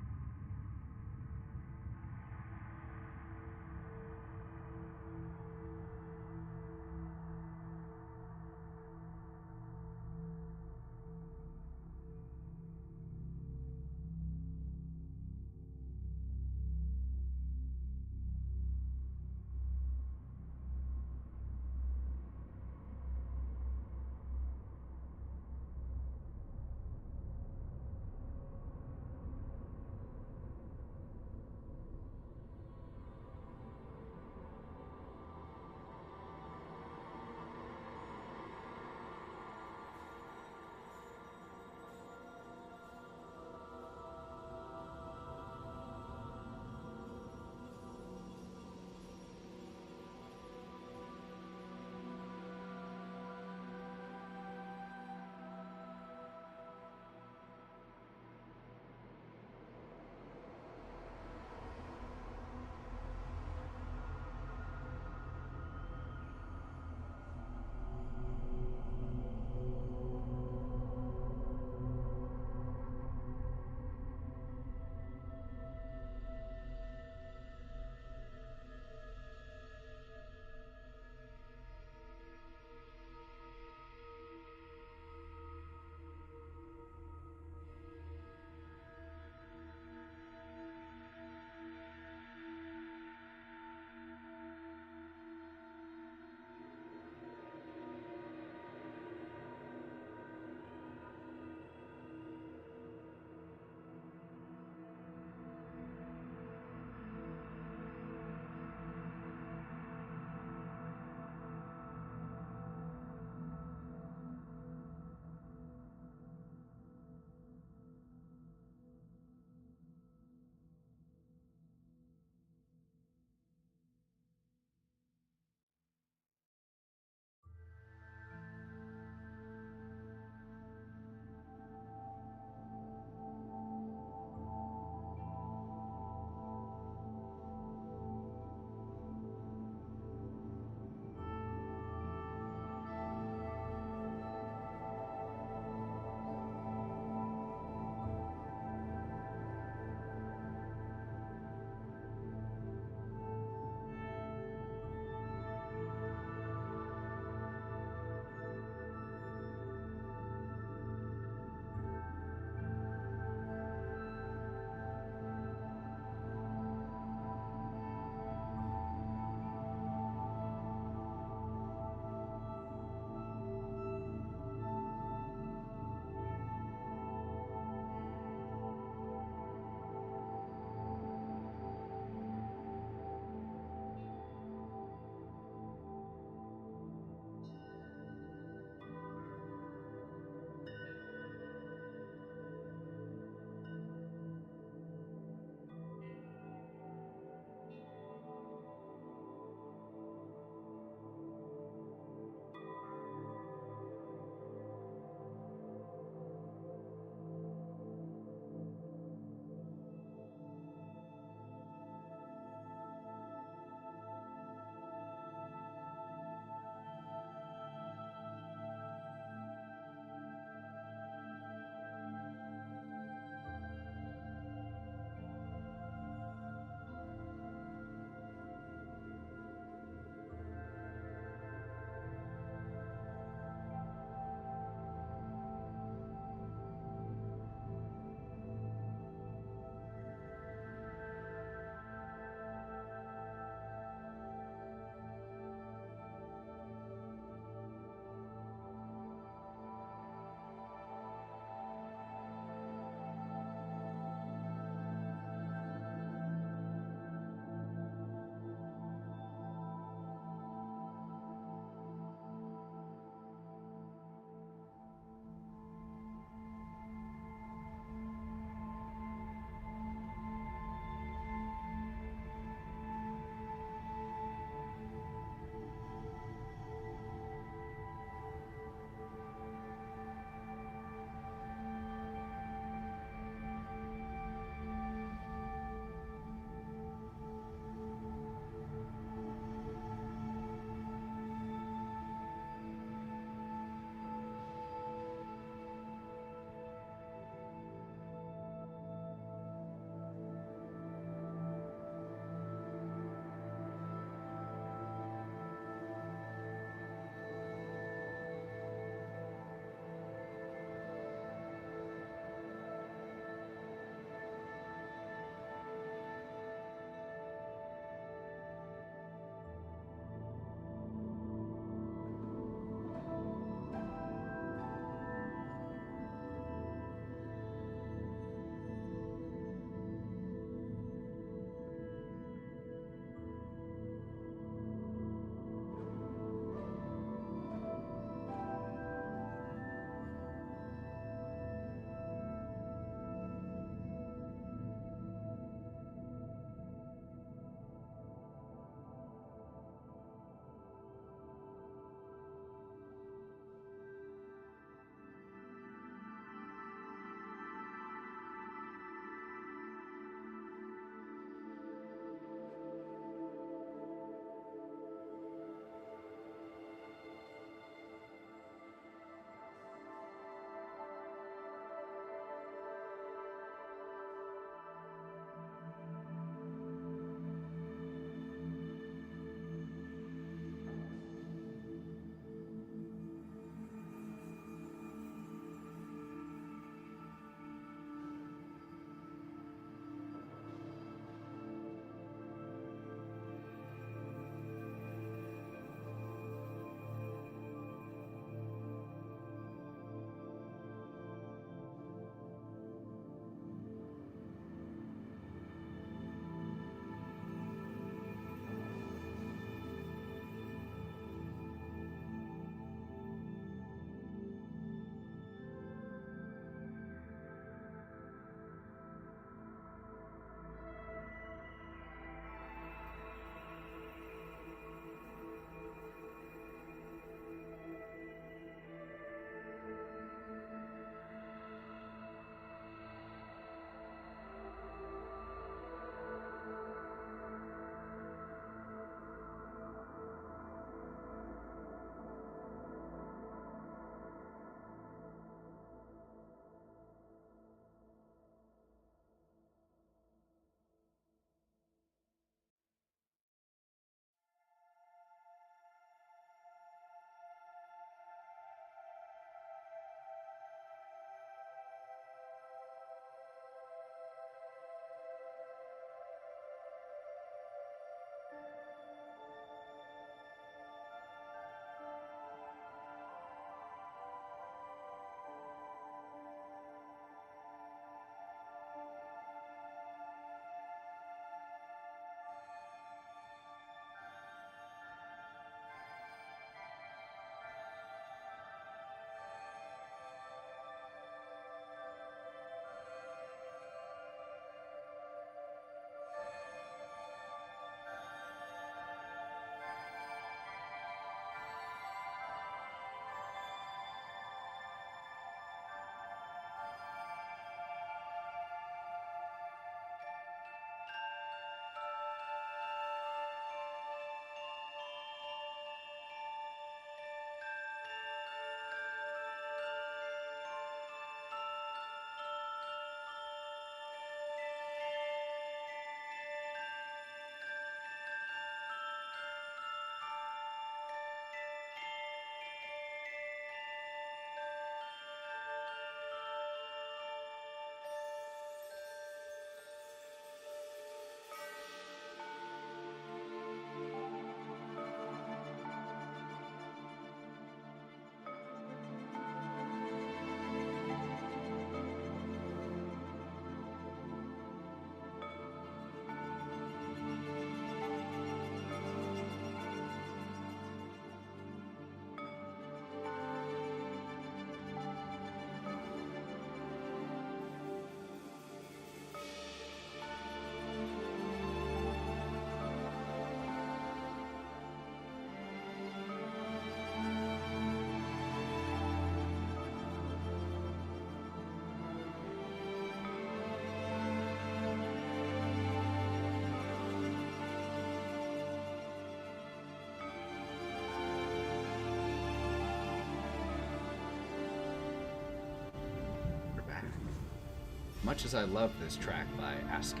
much as I love this track by ASCII,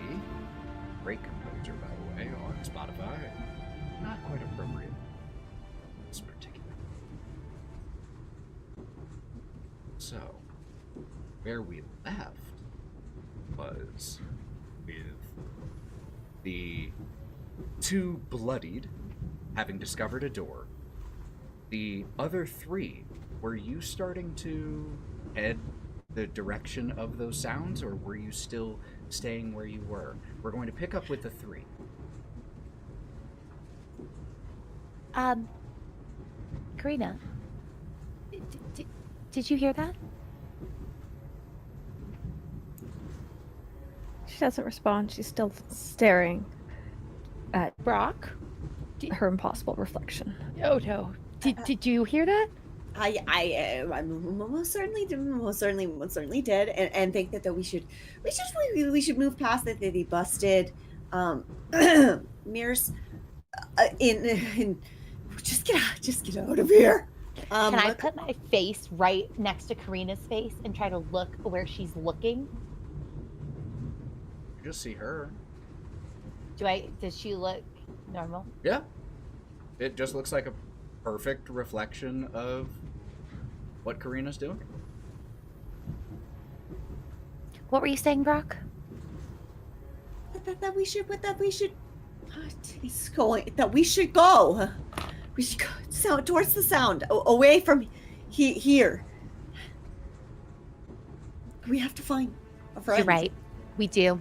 great composer, by the way, on Spotify, not quite appropriate. This particular. So, where we left was with the two bloodied having discovered a door. The other three, were you starting to head the direction of those sounds, or were you still staying where you were? We're going to pick up with the three. Karina, did you hear that? She doesn't respond. She's still staring at Brawk? her impossible reflection. Oh no. Did you hear that? I most certainly did, and think that we should move past the busted mirrors. Just get out of here. Can I put my face right next to Karina's face and try to look where she's looking? You just see her. Does she look normal? Yeah. It just looks like a perfect reflection of what Karina's doing. What were you saying, Brawk? That we should go. We should go towards the sound, away from here. We have to find a friend. You're right. We do.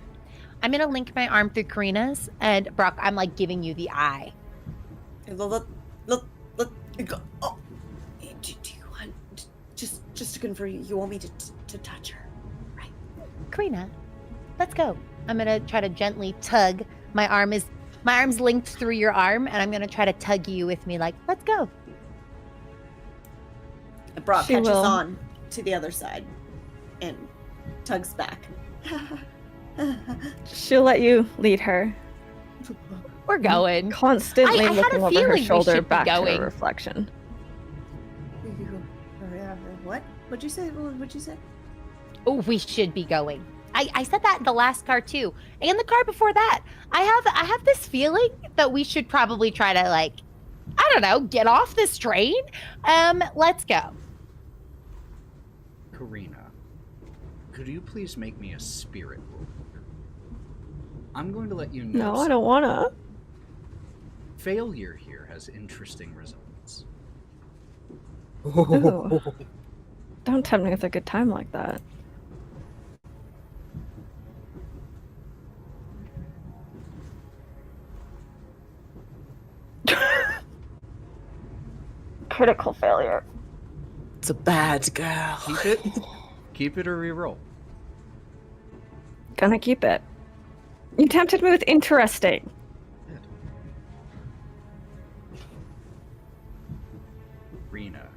I'm gonna link my arm through Karina's, and Brawk, I'm like giving you the eye. Look. Go. Oh, do you want just to confirm? You want me to touch her, right? Karina, let's go. I'm gonna try to gently tug. My arm's linked through your arm, and I'm gonna try to tug you with me. Like, let's go. Brawk catches on to the other side and tugs back. She'll let you lead her. We're going. Constantly I had a looking over her feeling we shoulder should be back to going. her reflection. What? What'd you say? Oh, we should be going. I said that in the last car too, and the car before that. I have this feeling that we should probably try to, like, I don't know, get off this train. Let's go. Karina, could you please make me a spirit roll? I'm going to let you know. No, I don't wanna. Failure here has interesting results. Ooh. Don't tempt me with a good time like that. Critical failure. It's a bad girl. Keep it or reroll. Gonna keep it. You tempted me with interesting. Rena,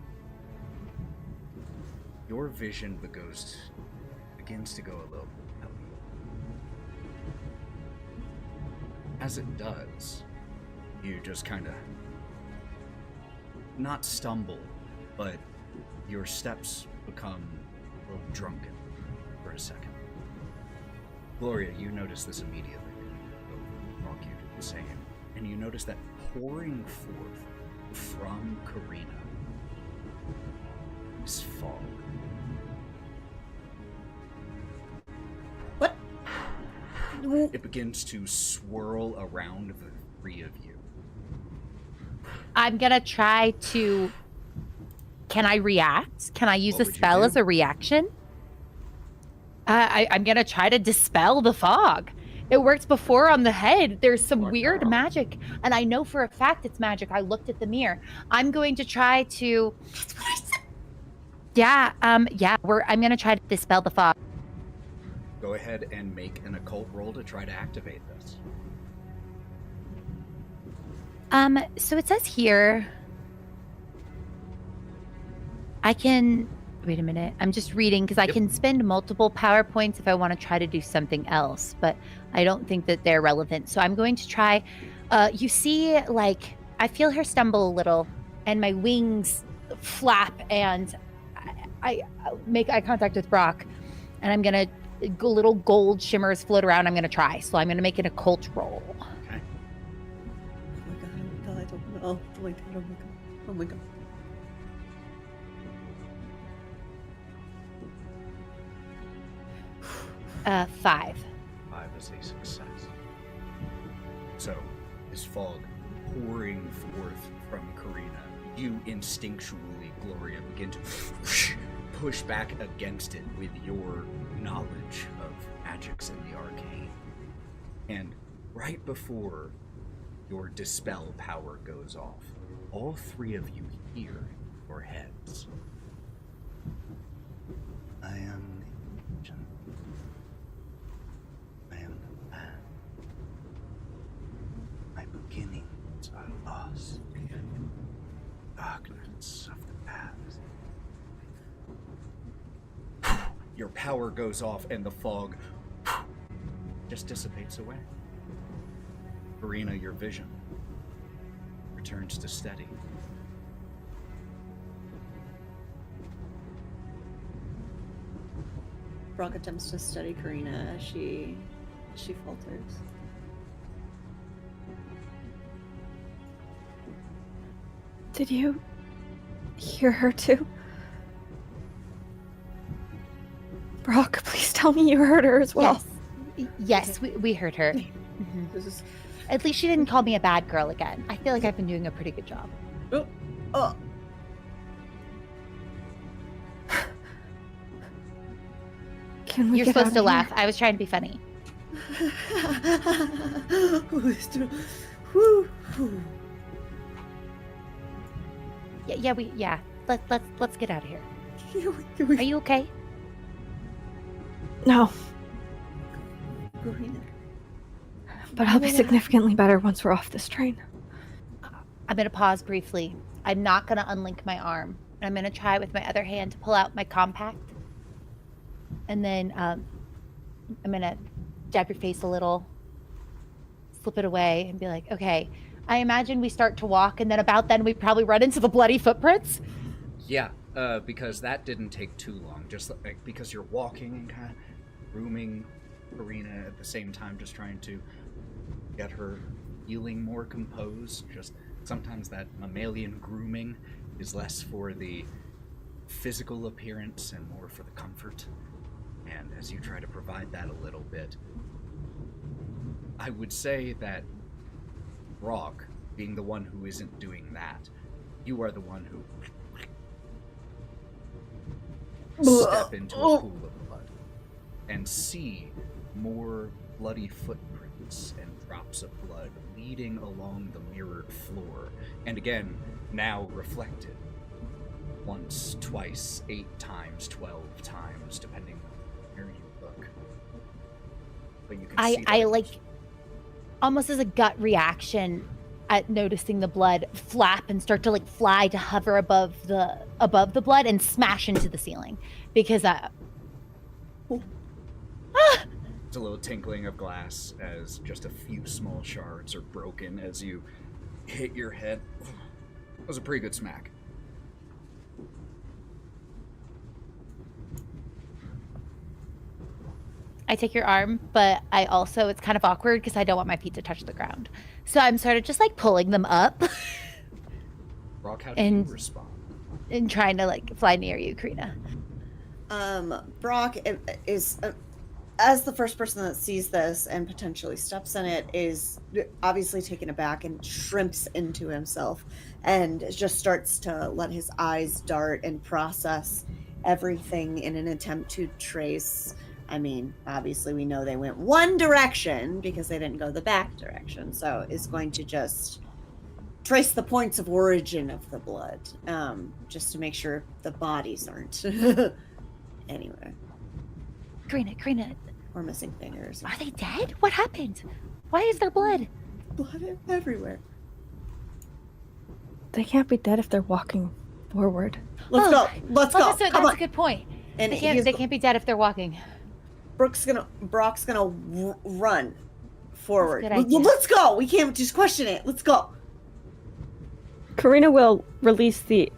your vision begins to go a little heavy. As it does, you just kind of not stumble, but your steps become a little drunken for a second. Gloria, you notice this immediately. Brawk, you do the same. And you notice that pouring forth from Karina is fog. What? It begins to swirl around the three of you. I'm gonna try to. Can I react? Can I use a spell as a reaction? I'm gonna try to dispel the fog. It worked before on the head. There's some weird magic, and I know for a fact it's magic. I looked at the mirror. I'm going to try to. That's what I said. Yeah. I'm gonna try to dispel the fog. Go ahead and make an occult roll to try to activate this. So it says here. I can. Wait a minute. I'm just reading because I can spend multiple power points if I want to try to do something else, but I don't think that they're relevant. So I'm going to try. You see, like, I feel her stumble a little, and my wings flap, and I make eye contact with Brawk, and I'm gonna little gold shimmers float around, I'm going to try. So I'm going to make an occult roll. Okay. Oh my god, oh my god, oh my god, oh my god. Oh my god. 5. 5 is a success. So, this fog pouring forth from Karina, you instinctually, Gloria, begin to push back against it with your knowledge of magics in the arcane. And right before your dispel power goes off, all 3 of you hear in your heads. I am the agent. I am the man. My beginnings are lost in the darkness of the past. Your power goes off and the fog just dissipates away. Karina, your vision returns to steady. Brawk attempts to study Karina as she falters. Did you hear her too? Brawk, please tell me you heard her as well. Yes, we heard her. Mhm. This is At least she didn't call me a bad girl again. I feel like I've been doing a pretty good job. oh. Can we You're get supposed out to of laugh. here? I was trying to be funny. Whew. Yeah. Let's get out of here. Karina. Are you okay? No, but I'll be Yeah. significantly better once we're off this train. I'm gonna pause briefly. I'm not gonna unlink my arm. I'm gonna try with my other hand to pull out my compact. And then I'm gonna dab your face a little, slip it away, and be like, okay, I imagine we start to walk, and then about then we probably run into the bloody footprints. Yeah, because that didn't take too long. Just like because you're walking and kind of grooming Karina at the same time, just trying to get her feeling more composed. Just sometimes that mammalian grooming is less for the physical appearance and more for the comfort. And as you try to provide that a little bit, I would say that Brawk, being the one who isn't doing that, you are the one who step into a pool of blood and see more bloody footprints and drops of blood leading along the mirrored floor, and again, now reflected. Once, twice, 8 times, 12 times, depending on where you look. But you can see I that like, almost as a gut reaction at noticing the blood flap and start to like fly to hover above the blood and smash into the ceiling because It's a little tinkling of glass as just a few small shards are broken as you hit your head. That was a pretty good smack. I take your arm, but I also, it's kind of awkward because I don't want my feet to touch the ground. So I'm sort of just like pulling them up Brawk, how do And- you respond? and trying to like fly near you, Karina. Brawk is, as the first person that sees this and potentially steps in it, is obviously taken aback and shrimps into himself and just starts to let his eyes dart and process everything in an attempt to trace. I mean, obviously we know they went one direction because they didn't go the back direction, so is going to just trace the points of origin of the blood, just to make sure the bodies aren't anywhere. Karina, Or missing fingers. are they dead? What happened? Why is there blood? Blood everywhere. They can't be dead if they're walking forward. Let's go. Let's go. That's Come a on. good point. And They can't be dead if they're walking. Brock's gonna run forward. That's a good idea. Let's go. We can't just question it. Let's go. Karina will release the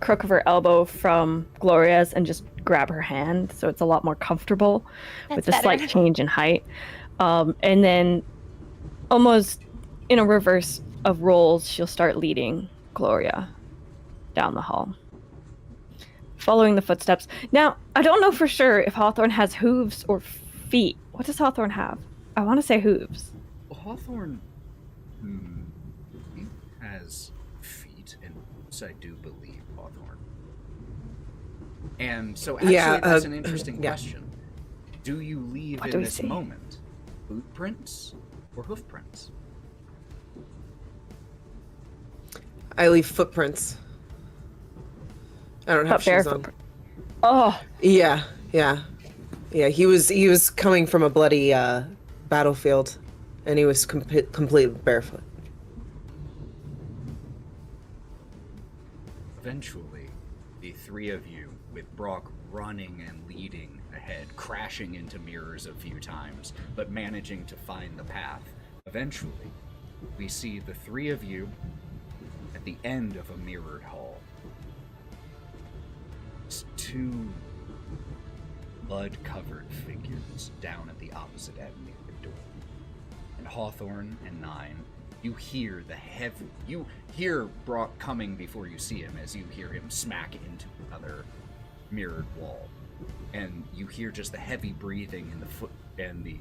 crook of her elbow from Gloria's and just grab her hand, so it's a lot more comfortable with the That's slight better. change in height. And then, almost in a reverse of roles, she'll start leading Gloria down the hall, following the footsteps. Now, I don't know for sure if Hawthorne has hooves or feet. What does Hawthorne have? I want to say hooves. Well, Hawthorne he has feet, and hooves, I do believe, Hawthorne. And so actually, that's an interesting question. Do you leave in this moment boot prints or hoof prints? I leave footprints. I don't have shoes on. Oh. Yeah. He was coming from a bloody battlefield, and he was completely barefoot. Eventually, the three of you, with Brawk running and leading ahead, crashing into mirrors a few times, but managing to find the path. Eventually, we see the three of you at the end of a mirrored hall. It's two blood-covered figures down at the opposite end of the door. And Hawthorne and Nyne, you hear you hear Brawk coming before you see him, as you hear him smack into another mirrored wall. And you hear just the heavy breathing and the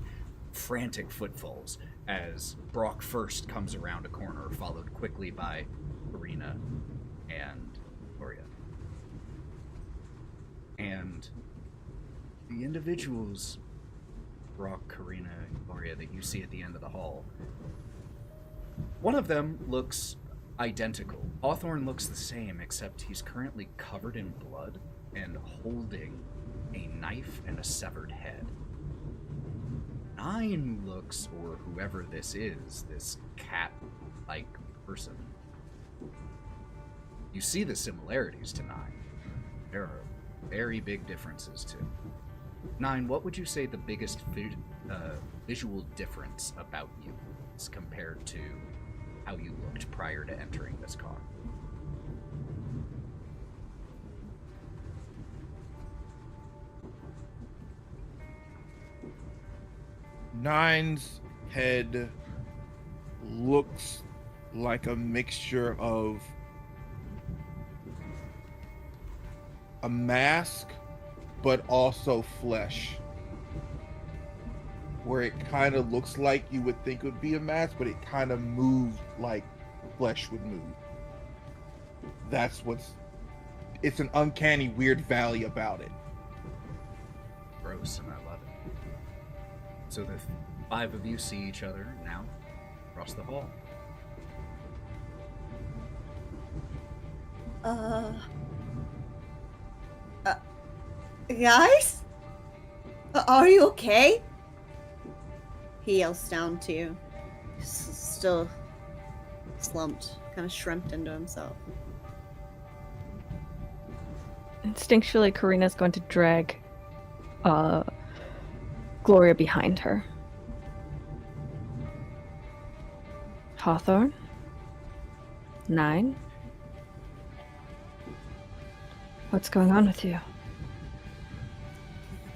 frantic footfalls as Brawk first comes around a corner, followed quickly by Karina and Gloria. And the individuals, Brawk, Karina, and Gloria, that you see at the end of the hall, one of them looks identical. Hawthorne looks the same, except he's currently covered in blood and holding a knife and a severed head. Nyne looks, or whoever this is, this cat-like person. You see the similarities to Nyne. There are very big differences too. Nyne, what would you say the biggest visual difference about you is compared to how you looked prior to entering this car? Nyne's head looks like a mixture of a mask, but also flesh. Where it kind of looks like you would think it would be a mask, but it kind of moves like flesh would move. It's an uncanny, weird valley about it. Gross, and I love it. So the five of you see each other now across the hall. Guys? Are you okay? He yells down to you. He's still slumped, kind of shrimped into himself. Instinctually, Karina's going to drag Gloria behind her. Hawthorne? Nyne? What's going on with you?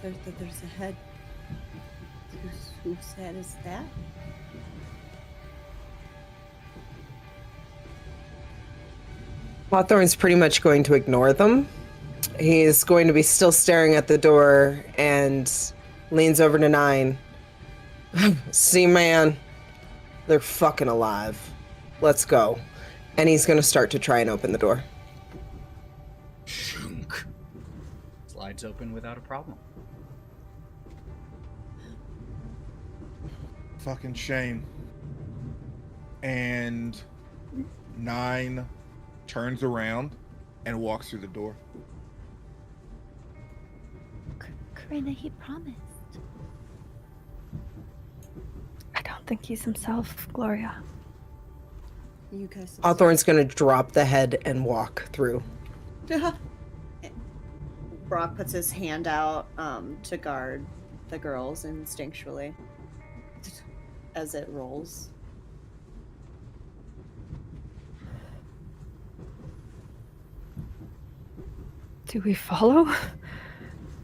There's a head. Whose head is that? Hawthorne's pretty much going to ignore them. He's going to be still staring at the door and leans over to Nyne. See, man, they're fucking alive. Let's go. And he's going to start to try and open the door. Shunk. Slides open without a problem. Fucking shame. And Nyne turns around and walks through the door. Karina, he promised. I don't think he's himself, Gloria. You guys. Hawthorne's going to drop the head and walk through. Brawk puts his hand out to guard the girls instinctually as it rolls. Do we follow?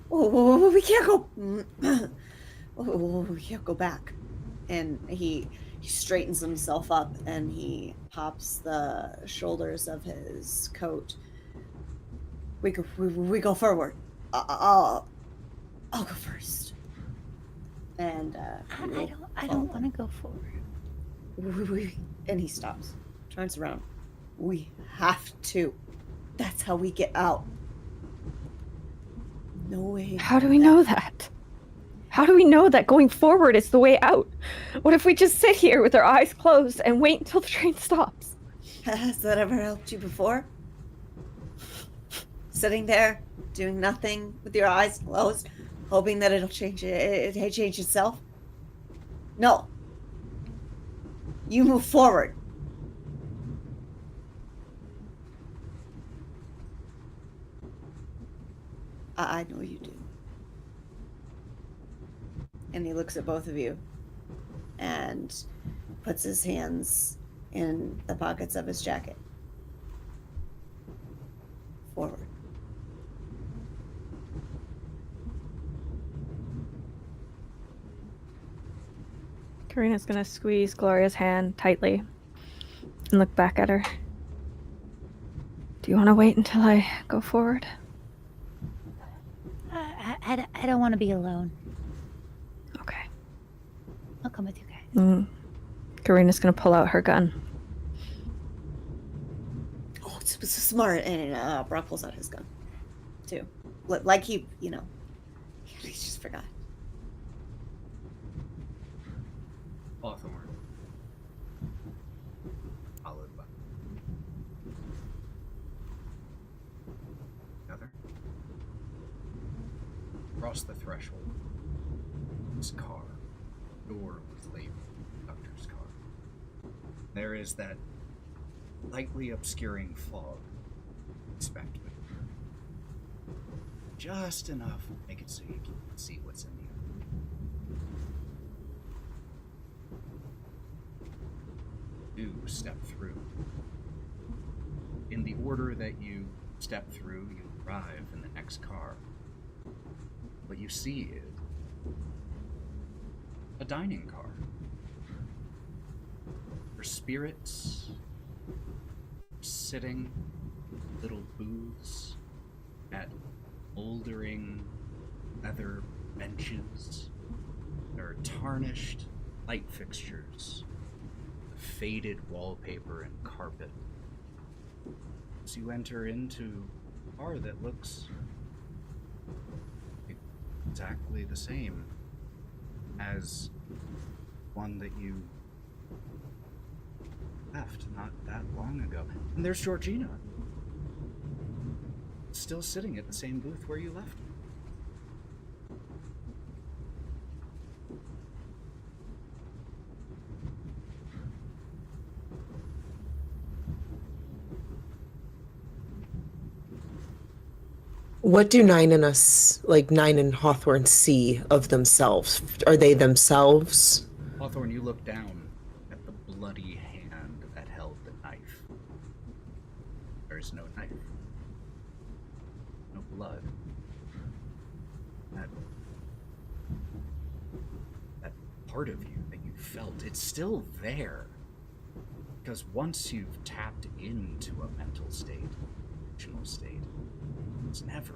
Oh, we can't go. Oh, we can't go back. And he straightens himself up and he pops the shoulders of his coat. We go forward. I'll go first. And I don't want to go forward. And he stops, turns around. We have to. That's how we get out. No way. How do we know that? How do we know that going forward is the way out? What if we just sit here with our eyes closed and wait until the train stops? Has that ever helped you before? Sitting there, doing nothing with your eyes closed, hoping that it'll change itself? No. You move forward. I know you do. And he looks at both of you and puts his hands in the pockets of his jacket. Forward. Karina's gonna squeeze Gloria's hand tightly and look back at her. Do you want to wait until I go forward? I don't want to be alone. Okay. I'll come with you guys. Karina's gonna pull out her gun. Oh, it's smart. And Brawk pulls out his gun, too. Like he just forgot. Hawthorne. Followed by another. Across the threshold. This car. Door was labeled Doctor's car. There is that lightly obscuring fog. Expect me. Just enough to make it so you can see what's in the do step through. In the order that you step through, you arrive in the next car. What you see is a dining car. For spirits sitting little booths at moldering leather benches. There are tarnished light fixtures, faded wallpaper and carpet. As you enter into a car that looks exactly the same as one that you left not that long ago. And there's Georgina, still sitting at the same booth where you left her. What do Nyne and Hawthorne see of themselves? Are they themselves? Hawthorne, you look down at the bloody hand that held the knife. There is no knife. No blood. That part of you that you felt, it's still there. Because once you've tapped into a mental state, emotional state, it's never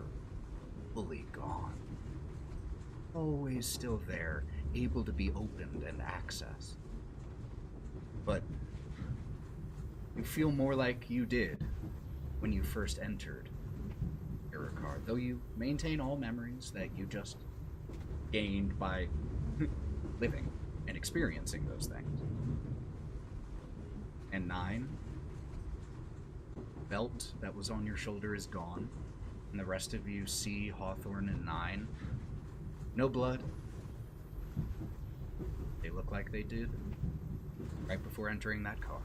fully gone. Always still there, able to be opened and accessed. But you feel more like you did when you first entered Irakar, though you maintain all memories that you just gained by living and experiencing those things. And Nyne, belt that was on your shoulder is gone, and the rest of you see Hawthorne and Nyne. No blood. They look like they did right before entering that car.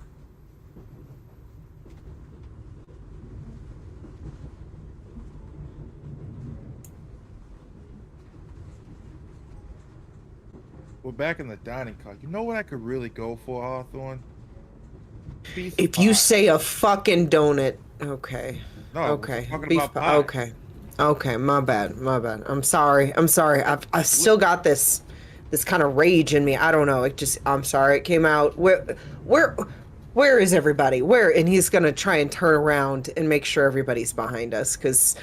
We're back in the dining car. You know what I could really go for, Hawthorne? If you say a fucking donut, okay. No, Okay. we're talking Beef about pie. pie. Okay. Okay, my bad. I'm sorry. I've still got this kind of rage in me. I don't know. I'm sorry. It came out. Where is everybody? And he's gonna try and turn around and make sure everybody's behind us, because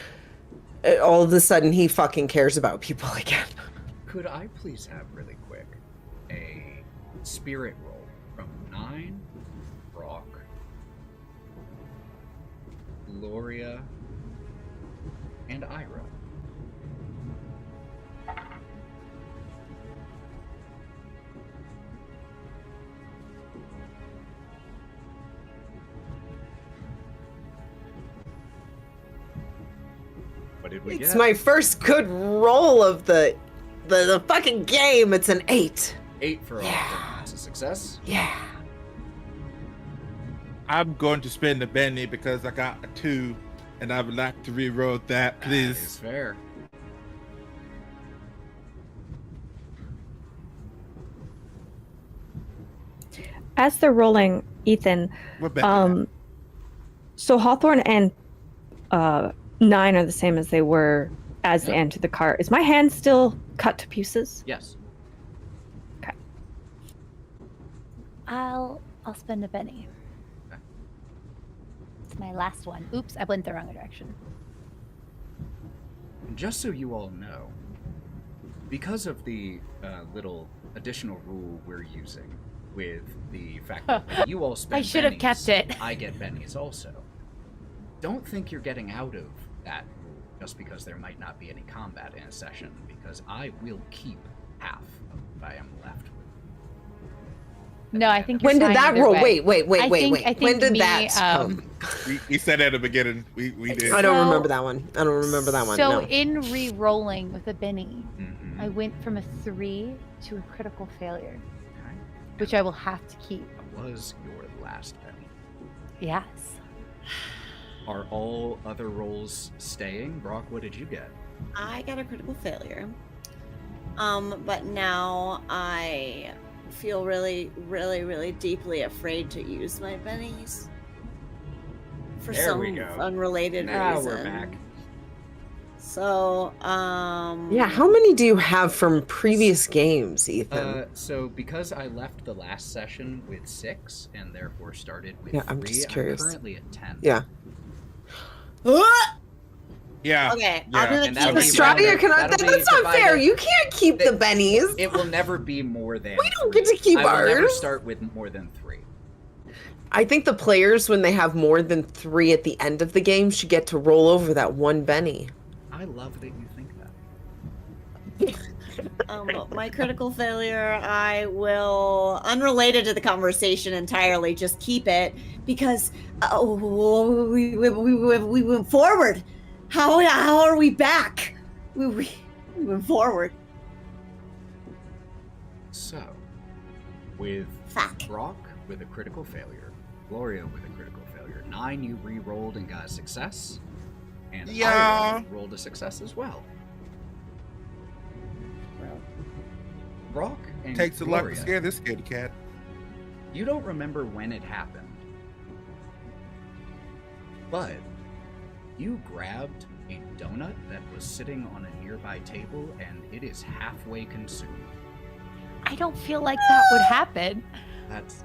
all of a sudden he fucking cares about people again. Could I please have really quick a spirit roll from Nyne, Brawk, Gloria, and Ira? What did we get? It's my first good roll of the fucking game. It's an 8. 8 for all of them. That's a success. Yeah. I'm going to spend a Benny because I got a 2, and I would like to re-roll that, That is please. fair. As they're rolling, Ethan, We're back. now. so Hawthorne and Nyne are the same as they were as they Yeah. entered the car. Is my hand still cut to pieces? Yes. I'll spend a penny. Okay. It's my last one. Oops, I went the wrong direction. And just so you all know, because of the little additional rule we're using with the fact that when you all spend I should have bennies, kept it. I get bennies also. Don't think you're getting out of that rule just because there might not be any combat in a session, because I will keep half of what I am left with. No, I think When you're did fine that either roll? way. Wait. I think When did me, that come? We said at the beginning. We did. I don't So- remember that one. So No. in re-rolling with a Benny, Mhm. I went from a 3 to a critical failure, Okay. which I will have to keep. That was your last penny. Yes. Are all other rolls staying? Brawk, what did you get? I got a critical failure. But now I feel really, really, really deeply afraid to use my bennies for There some we go. unrelated Now reason. we're back. So, Yeah, how many do you have from previous games, Ethan? So because I left the last session with 6 and therefore started with Yeah, 3, I'm just curious. currently at 10. Yeah. Yeah. Okay, Yeah. I'm gonna And keep that'll my be Australia rounded- cannot. that'll be That's not fair. divided- You can't keep the bennies. It will never be more than We don't get to 3. keep I will never ours. start with more than 3. I think the players, when they have more than 3 at the end of the game, should get to roll over that one benny. I love that you think that. my critical failure, I will, unrelated to the conversation entirely, just keep it because we went forward. How are we back? We went forward. So, with Fuck. Brawk with a critical failure, Gloria with a critical failure, Nyne you re-rolled and got a success, and Yeah. Ira rolled a success as well. Brawk and Takes a lot Gloria, to scare this scaredy cat. you don't remember when it happened, but you grabbed a donut that was sitting on a nearby table and it is halfway consumed. I don't feel like that would happen. That's,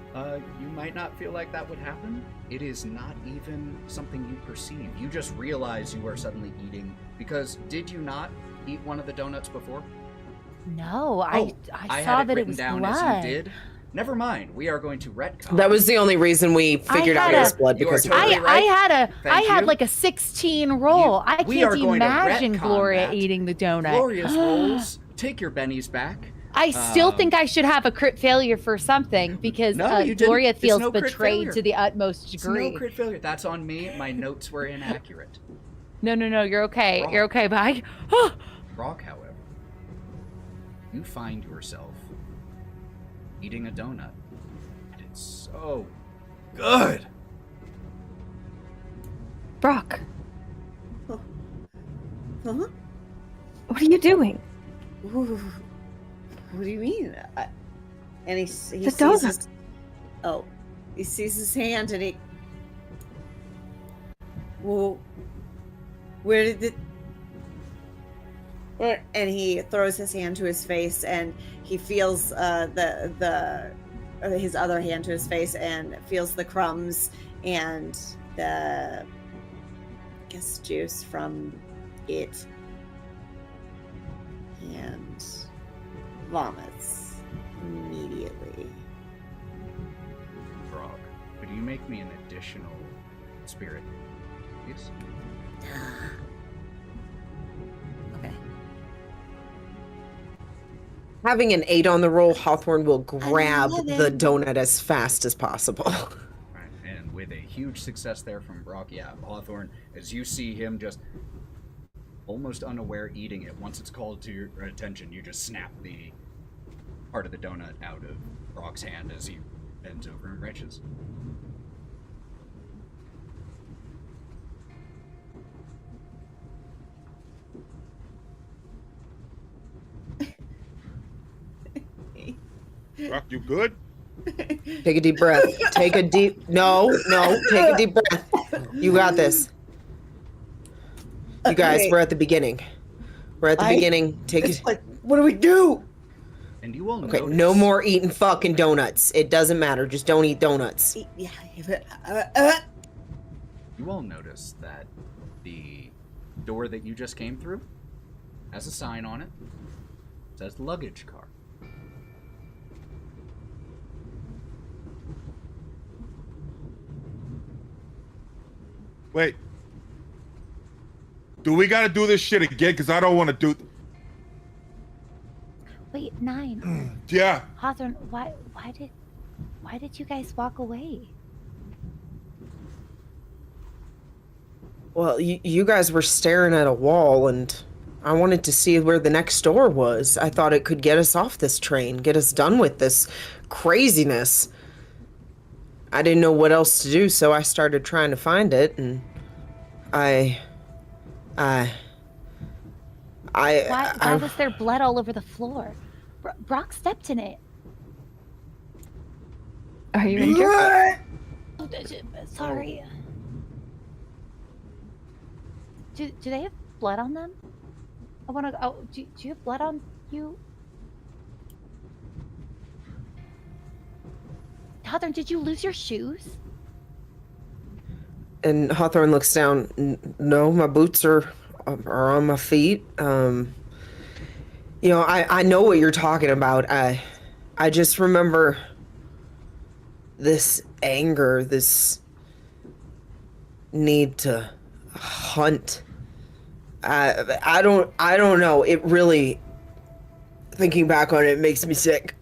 you might not feel like that would happen. It is not even something you perceive. You just realize you are suddenly eating, because did you not eat one of the donuts before? No, Oh, I had saw it that it written was down blood. as you did. Never mind. We are going to retcon. That was the only reason we figured out had it was a- blood, You are because totally I right. had Thank you. like a 16 roll. I we are can't going to imagine retcon Gloria that. eating the donut. Glorious rolls. Take your bennies back. I still Um, think I should have a crit failure for something because No, you didn't. Gloria It's feels no crit betrayed failure. to the utmost It's degree. no crit failure. That's on me. My notes were inaccurate. No, you're okay. Wrong. You're okay, but I... Brawk, however, you find yourself eating a donut. And it's so good. Brawk, Huh? what are you doing? Ooh. What do you mean? And he The sees donut. his, he sees his hand and he. Well, where did it? And he throws his hand to his face, and he feels his other hand to his face, and feels the crumbs and the, I guess, juice from it, and vomits immediately. Brawk, could you make me an additional spirit, please? Okay. Having an 8 on the roll, Hawthorne will grab the 11. donut as fast as possible. Alright, and with a huge success there from Brawk, yeah, Hawthorne, as you see him just almost unaware eating it, once it's called to your attention, you just snap the part of the donut out of Brawk's hand as he bends over and retches. Brawk, you good? Take a deep breath. Take a deep... No, take a deep breath. You got this. You guys, Okay. we're at the beginning. We're at the beginning. Take It's it. like, what do we do? And you all Okay, notice... no more eating fucking donuts. It doesn't matter. Just don't eat donuts. Yeah. You all notice that the door that you just came through has a sign on it. It says luggage car. Wait. Do we gotta do this shit again? Because I don't want to do... Wait, Nyne. Yeah. Hawthorne, why did you guys walk away? Well, you guys were staring at a wall, and I wanted to see where the next door was. I thought it could get us off this train, get us done with this craziness. I didn't know what else to do, so I started trying to find it, and why was there blood all over the floor? Brawk stepped in it. Are you injured? Oh, sorry. Do they have blood on them? I want to. Oh, do you have blood on you? Hawthorne, did you lose your shoes? And Hawthorne looks down. No, my boots are on my feet. You know, I know what you're talking about. I just remember this anger, this need to hunt. I don't know. It really, thinking back on it, makes me sick.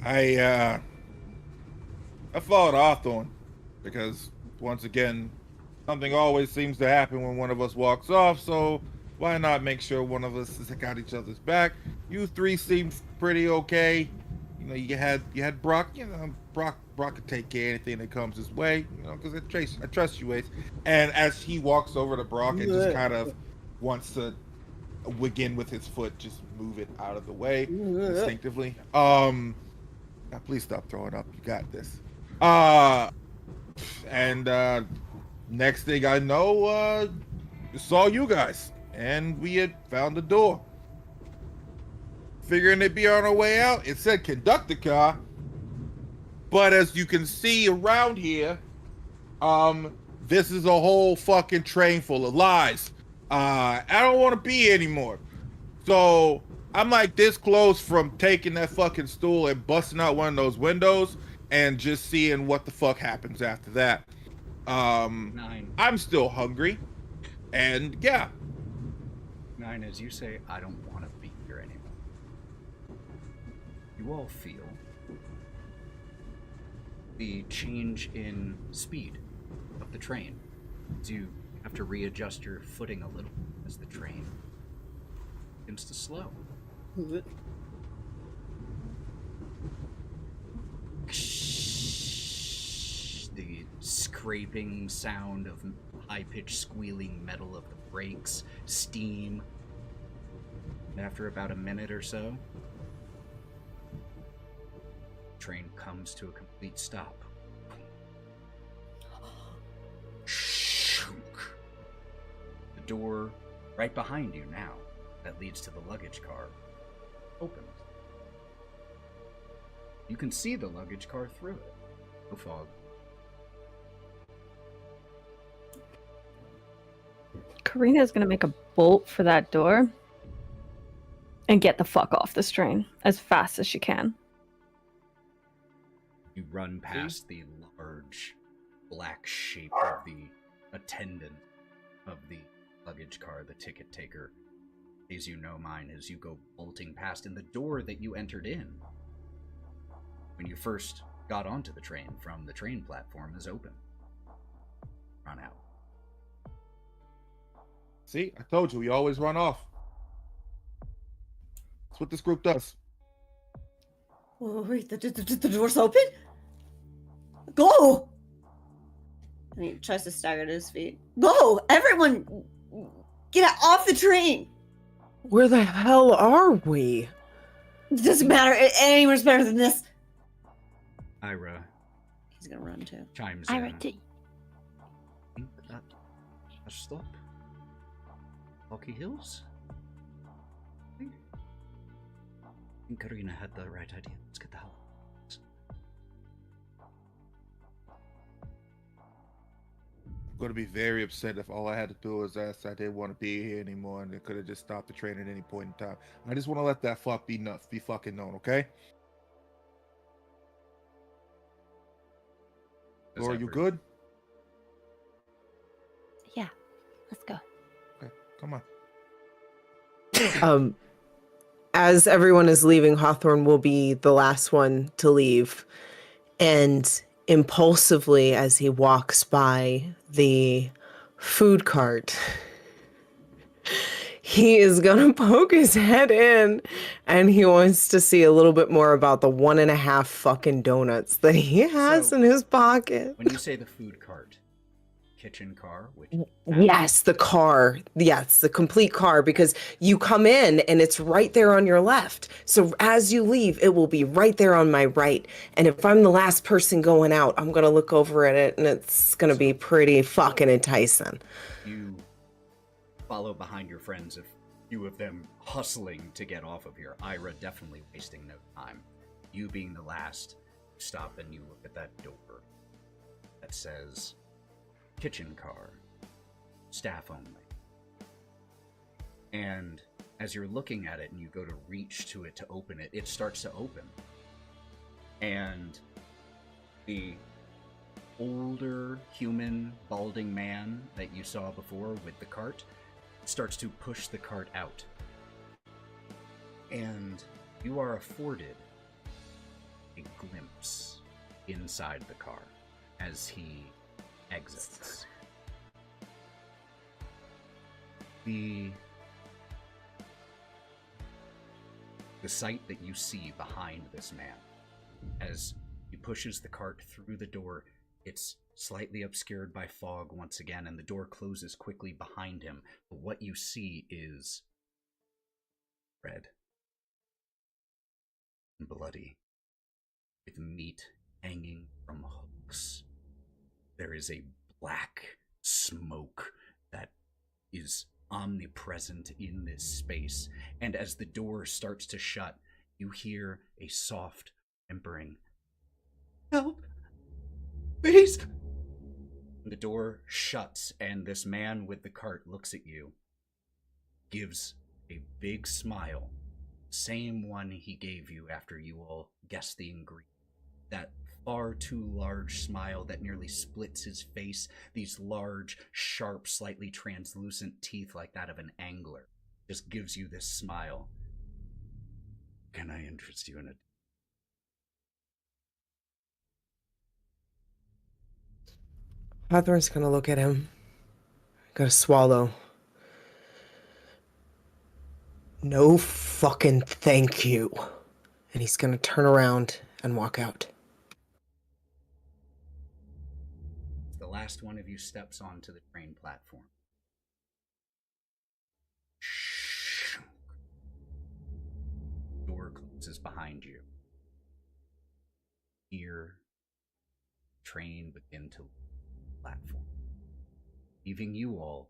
I followed Hawthorne because, once again, something always seems to happen when one of us walks off, so why not make sure one of us has got each other's back? You three seemed pretty okay. You know, you had Brawk. You know, Brawk could take care of anything that comes his way. You know, because I trust you, Ace. And as he walks over to Brawk and just kind of wants to, again with his foot, just move it out of the way instinctively. Now please stop throwing up. You got this. And next thing I know, saw you guys, and we had found the door. Figuring it'd be on our way out. It said conductor car, but as you can see around here, this is a whole fucking train full of lies. I don't want to be here anymore. So I'm like this close from taking that fucking stool and busting out one of those windows and just seeing what the fuck happens after that. Nyne, I'm still hungry, and yeah. Nyne, as you say, I don't want to be here anymore. You all feel the change in speed of the train. Do you have to readjust your footing a little as the train begins to slow? The scraping sound of high-pitched squealing metal of the brakes, steam. And after about a minute or so, the train comes to a complete stop. door right behind you now that leads to the luggage car opens. You can see the luggage car through it. No fog. Karina's gonna make a bolt for that door and get the fuck off this train as fast as she can. You run past the large black shape of the attendant of the luggage car, the ticket taker. As you know mine, as you go bolting past, and the door that you entered in when you first got onto the train from the train platform is open. Run out. See, I told you, we always run off. That's what this group does. Oh, wait, the door's open? Go! And he tries to stagger to his feet. Go! Everyone! Get off the train! Where the hell are we? It doesn't matter. Anyone's better than this. Ira He's gonna run too. chimes Ira, in. do, Think that a stop? Rocky Hills? I think Karina had the right idea. Let's get the hell out. I'm going to be very upset if all I had to do was ask I didn't want to be here anymore and they could have just stopped the train at any point in time. I just want to let that fuck be fucking known, okay? Laura, you good? yeah, let's go. Okay, come on. As everyone is leaving, Hawthorne will be the last one to leave. And impulsively, as he walks by the food cart, he is gonna poke his head in, and he wants to see a little bit more about the 1.5 fucking donuts that he has So, in his pocket. When you say the food cart, kitchen car, which Yes, the car. Yes, the complete car, because you come in and it's right there on your left. So as you leave, it will be right there on my right. And if I'm the last person going out, I'm going to look over at it and it's going to be pretty fucking enticing. you follow behind your friends, a few of them hustling to get off of here. Ira definitely wasting no time. You being the last, stop and you look at that door that says kitchen car, staff only. And as you're looking at it and you go to reach to it to open it, it starts to open. And the older human balding man that you saw before with the cart starts to push the cart out. And you are afforded a glimpse inside the car as he exits. The sight that you see behind this man as he pushes the cart through the door, it's slightly obscured by fog once again, and the door closes quickly behind him. But what you see is red and bloody, with meat hanging from hooks. There is a black smoke that is omnipresent in this space, and as the door starts to shut, you hear a soft whimpering, "Help! Please!" The door shuts, and this man with the cart looks at you, gives a big smile, same one he gave you after you all guessed the ingredient. That far too large smile that nearly splits his face, these large, sharp, slightly translucent teeth like that of an angler, just gives you this smile. Can I interest you in it? Hawthorne's gonna look at him. Gotta swallow. No fucking thank you. And he's gonna turn around and walk out. The last one of you steps onto the train platform. Door closes behind you. Hear train begin to platform, leaving you all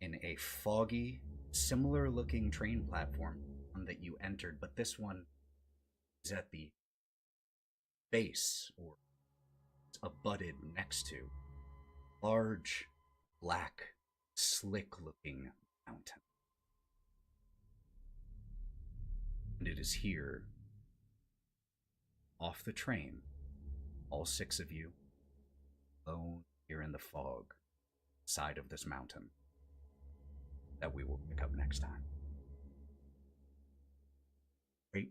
in a foggy, similar-looking train platform that you entered, but this one is at the base, or abutted next to, large, black, slick-looking mountain. And it is here, off the train, all 6 of you, alone here in the fog, side of this mountain, that we will pick up next time. Great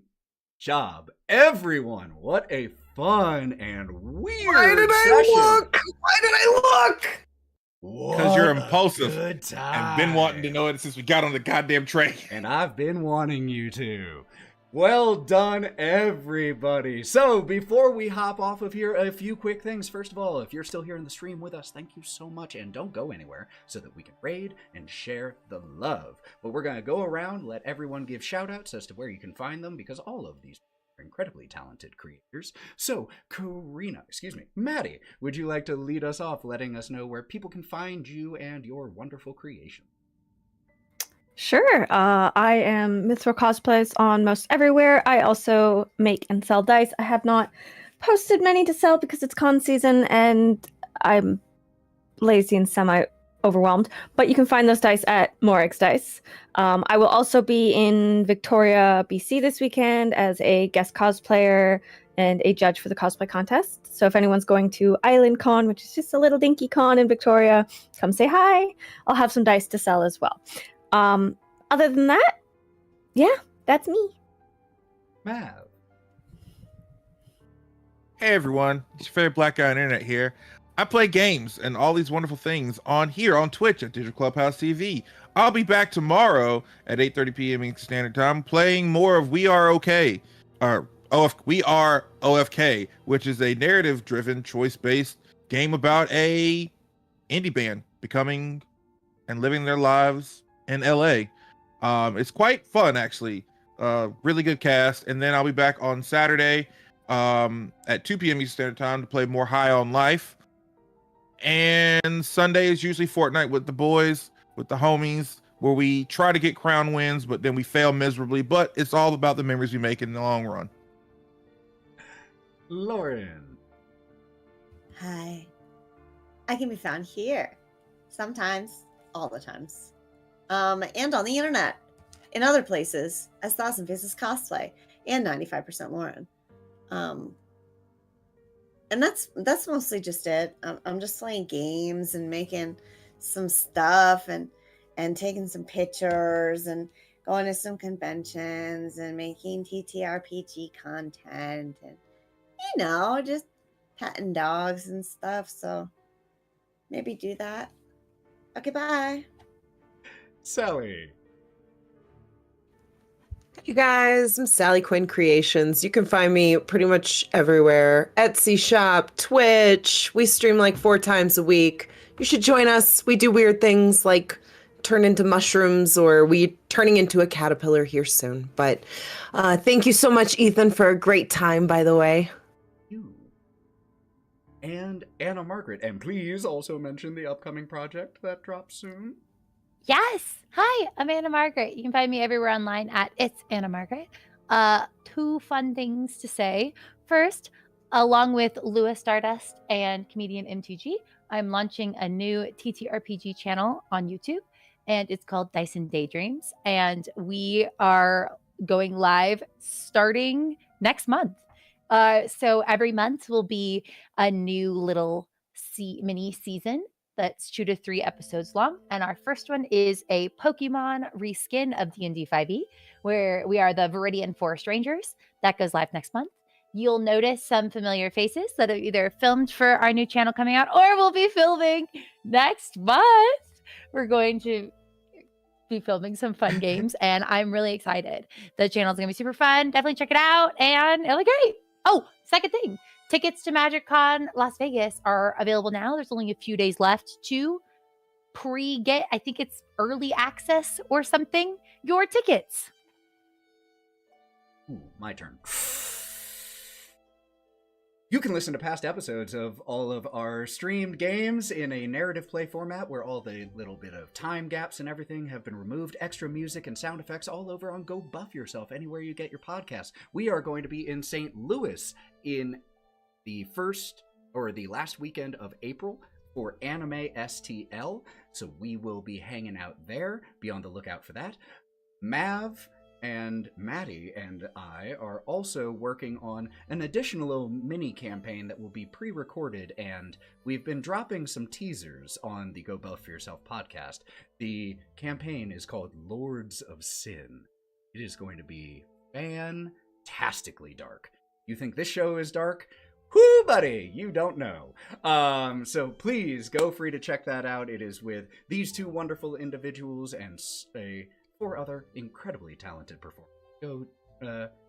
job, everyone! What a fun and weird Why did I look? Why did I look? Because you're impulsive good time. and been wanting to know it since we got on the goddamn train. And I've been wanting you to. Well done, everybody. So, before we hop off of here, a few quick things. First of all, if you're still here in the stream with us, thank you so much, and don't go anywhere so that we can raid and share the love. But we're going to go around, let everyone give shout-outs as to where you can find them, because all of these are incredibly talented creators. So, Matty, would you like to lead us off, letting us know where people can find you and your wonderful creation? Sure. I am Mythro Cosplays on most everywhere. I also make and sell dice. I have not posted many to sell because it's con season and I'm lazy and semi-overwhelmed. But you can find those dice at Morix Dice. I will also be in Victoria, BC this weekend as a guest cosplayer and a judge for the cosplay contest. So if anyone's going to Island Con, which is just a little dinky con in Victoria, come say hi. I'll have some dice to sell as well. Other than that, yeah, that's me. Mav. Hey everyone, it's your favorite black guy on the internet here. I play games and all these wonderful things on Twitch at DigitalClubhouseTV. I'll be back tomorrow at 8:30 p.m. Eastern Standard Time playing more of We Are Okay, We Are OFK, which is a narrative-driven, choice-based game about a indie band becoming and living their lives in LA. It's quite fun, actually. Really good cast. And then I'll be back on Saturday at 2 p.m. Eastern Standard Time to play more High on Life. And Sunday is usually Fortnite with the boys, with the homies, where we try to get crown wins, but then we fail miserably. But it's all about the memories we make in the long run. Lauren. Hi. I can be found here. Sometimes, all the times. And on the internet, in other places, as Thousand Faces Cosplay and 95% Lauren. And that's mostly just it. I'm just playing games and making some stuff and taking some pictures and going to some conventions and making TTRPG content and, just petting dogs and stuff. So maybe do that. Okay, bye. Sally. You guys, I'm SallyQuinnCreations. You can find me pretty much everywhere. Etsy shop, Twitch. We stream like 4 times a week. You should join us. We do weird things like turn into mushrooms, or we turning into a caterpillar here soon. But thank you so much, Ethan, for a great time, by the way. You. And Anna Margaret. And please also mention the upcoming project that drops soon. Yes. Hi, I'm Anna Margaret. You can find me everywhere online at It's Anna Margaret. 2 fun things to say. First, along with Lewis Stardust and comedian MTG, I'm launching a new TTRPG channel on YouTube, and it's called Dyson Daydreams. And we are going live starting next month. So every month will be a new little mini season that's 2 to 3 episodes long. And our first one is a Pokemon reskin of D&D 5e, where we are the Viridian Forest Rangers. That goes live next month. You'll notice some familiar faces that are either filmed for our new channel coming out or will be filming next month. We're going to be filming some fun games, and I'm really excited. The channel's going to be super fun. Definitely check it out, and it'll be great. Oh, second thing. Tickets to MagicCon Las Vegas are available now. There's only a few days left to pre-get, I think it's early access or something, your tickets. Ooh, my turn. You can listen to past episodes of all of our streamed games in a narrative play format where all the little bit of time gaps and everything have been removed. Extra music and sound effects all over on Go Buff Yourself, anywhere you get your podcasts. We are going to be in St. Louis in the last weekend of April for Anime STL, so we will be hanging out there. Be on the lookout for that. Mav and Matty and I are also working on an additional little mini campaign that will be pre-recorded, and we've been dropping some teasers on the Go Buff For Yourself podcast. The campaign is called Lords of Sin. It is going to be fantastically dark. You think this show is dark? Whoo, buddy, you don't know. So please go free to check that out. It is with these two wonderful individuals and 4 other incredibly talented performers. Go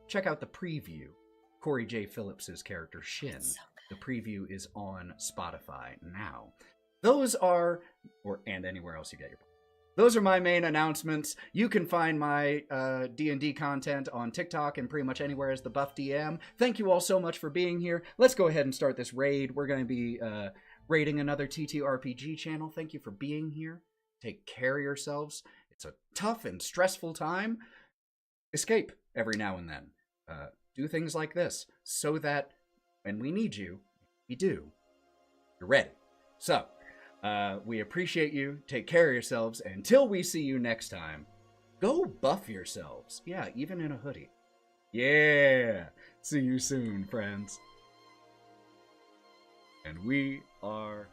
check out the preview. Corey J. Phillips's character Shin. So the preview is on Spotify now. Those are, and anywhere else you get your. Those are my main announcements. You can find my D&D content on TikTok and pretty much anywhere as the Buff DM. Thank you all so much for being here. Let's go ahead and start this raid. We're going to be raiding another TTRPG channel. Thank you for being here. Take care of yourselves. It's a tough and stressful time. Escape every now and then. Do things like this so that when we need you, we do. You're ready. So, we appreciate you. Take care of yourselves. Until we see you next time, go buff yourselves. Yeah, even in a hoodie. Yeah. See you soon, friends. And we are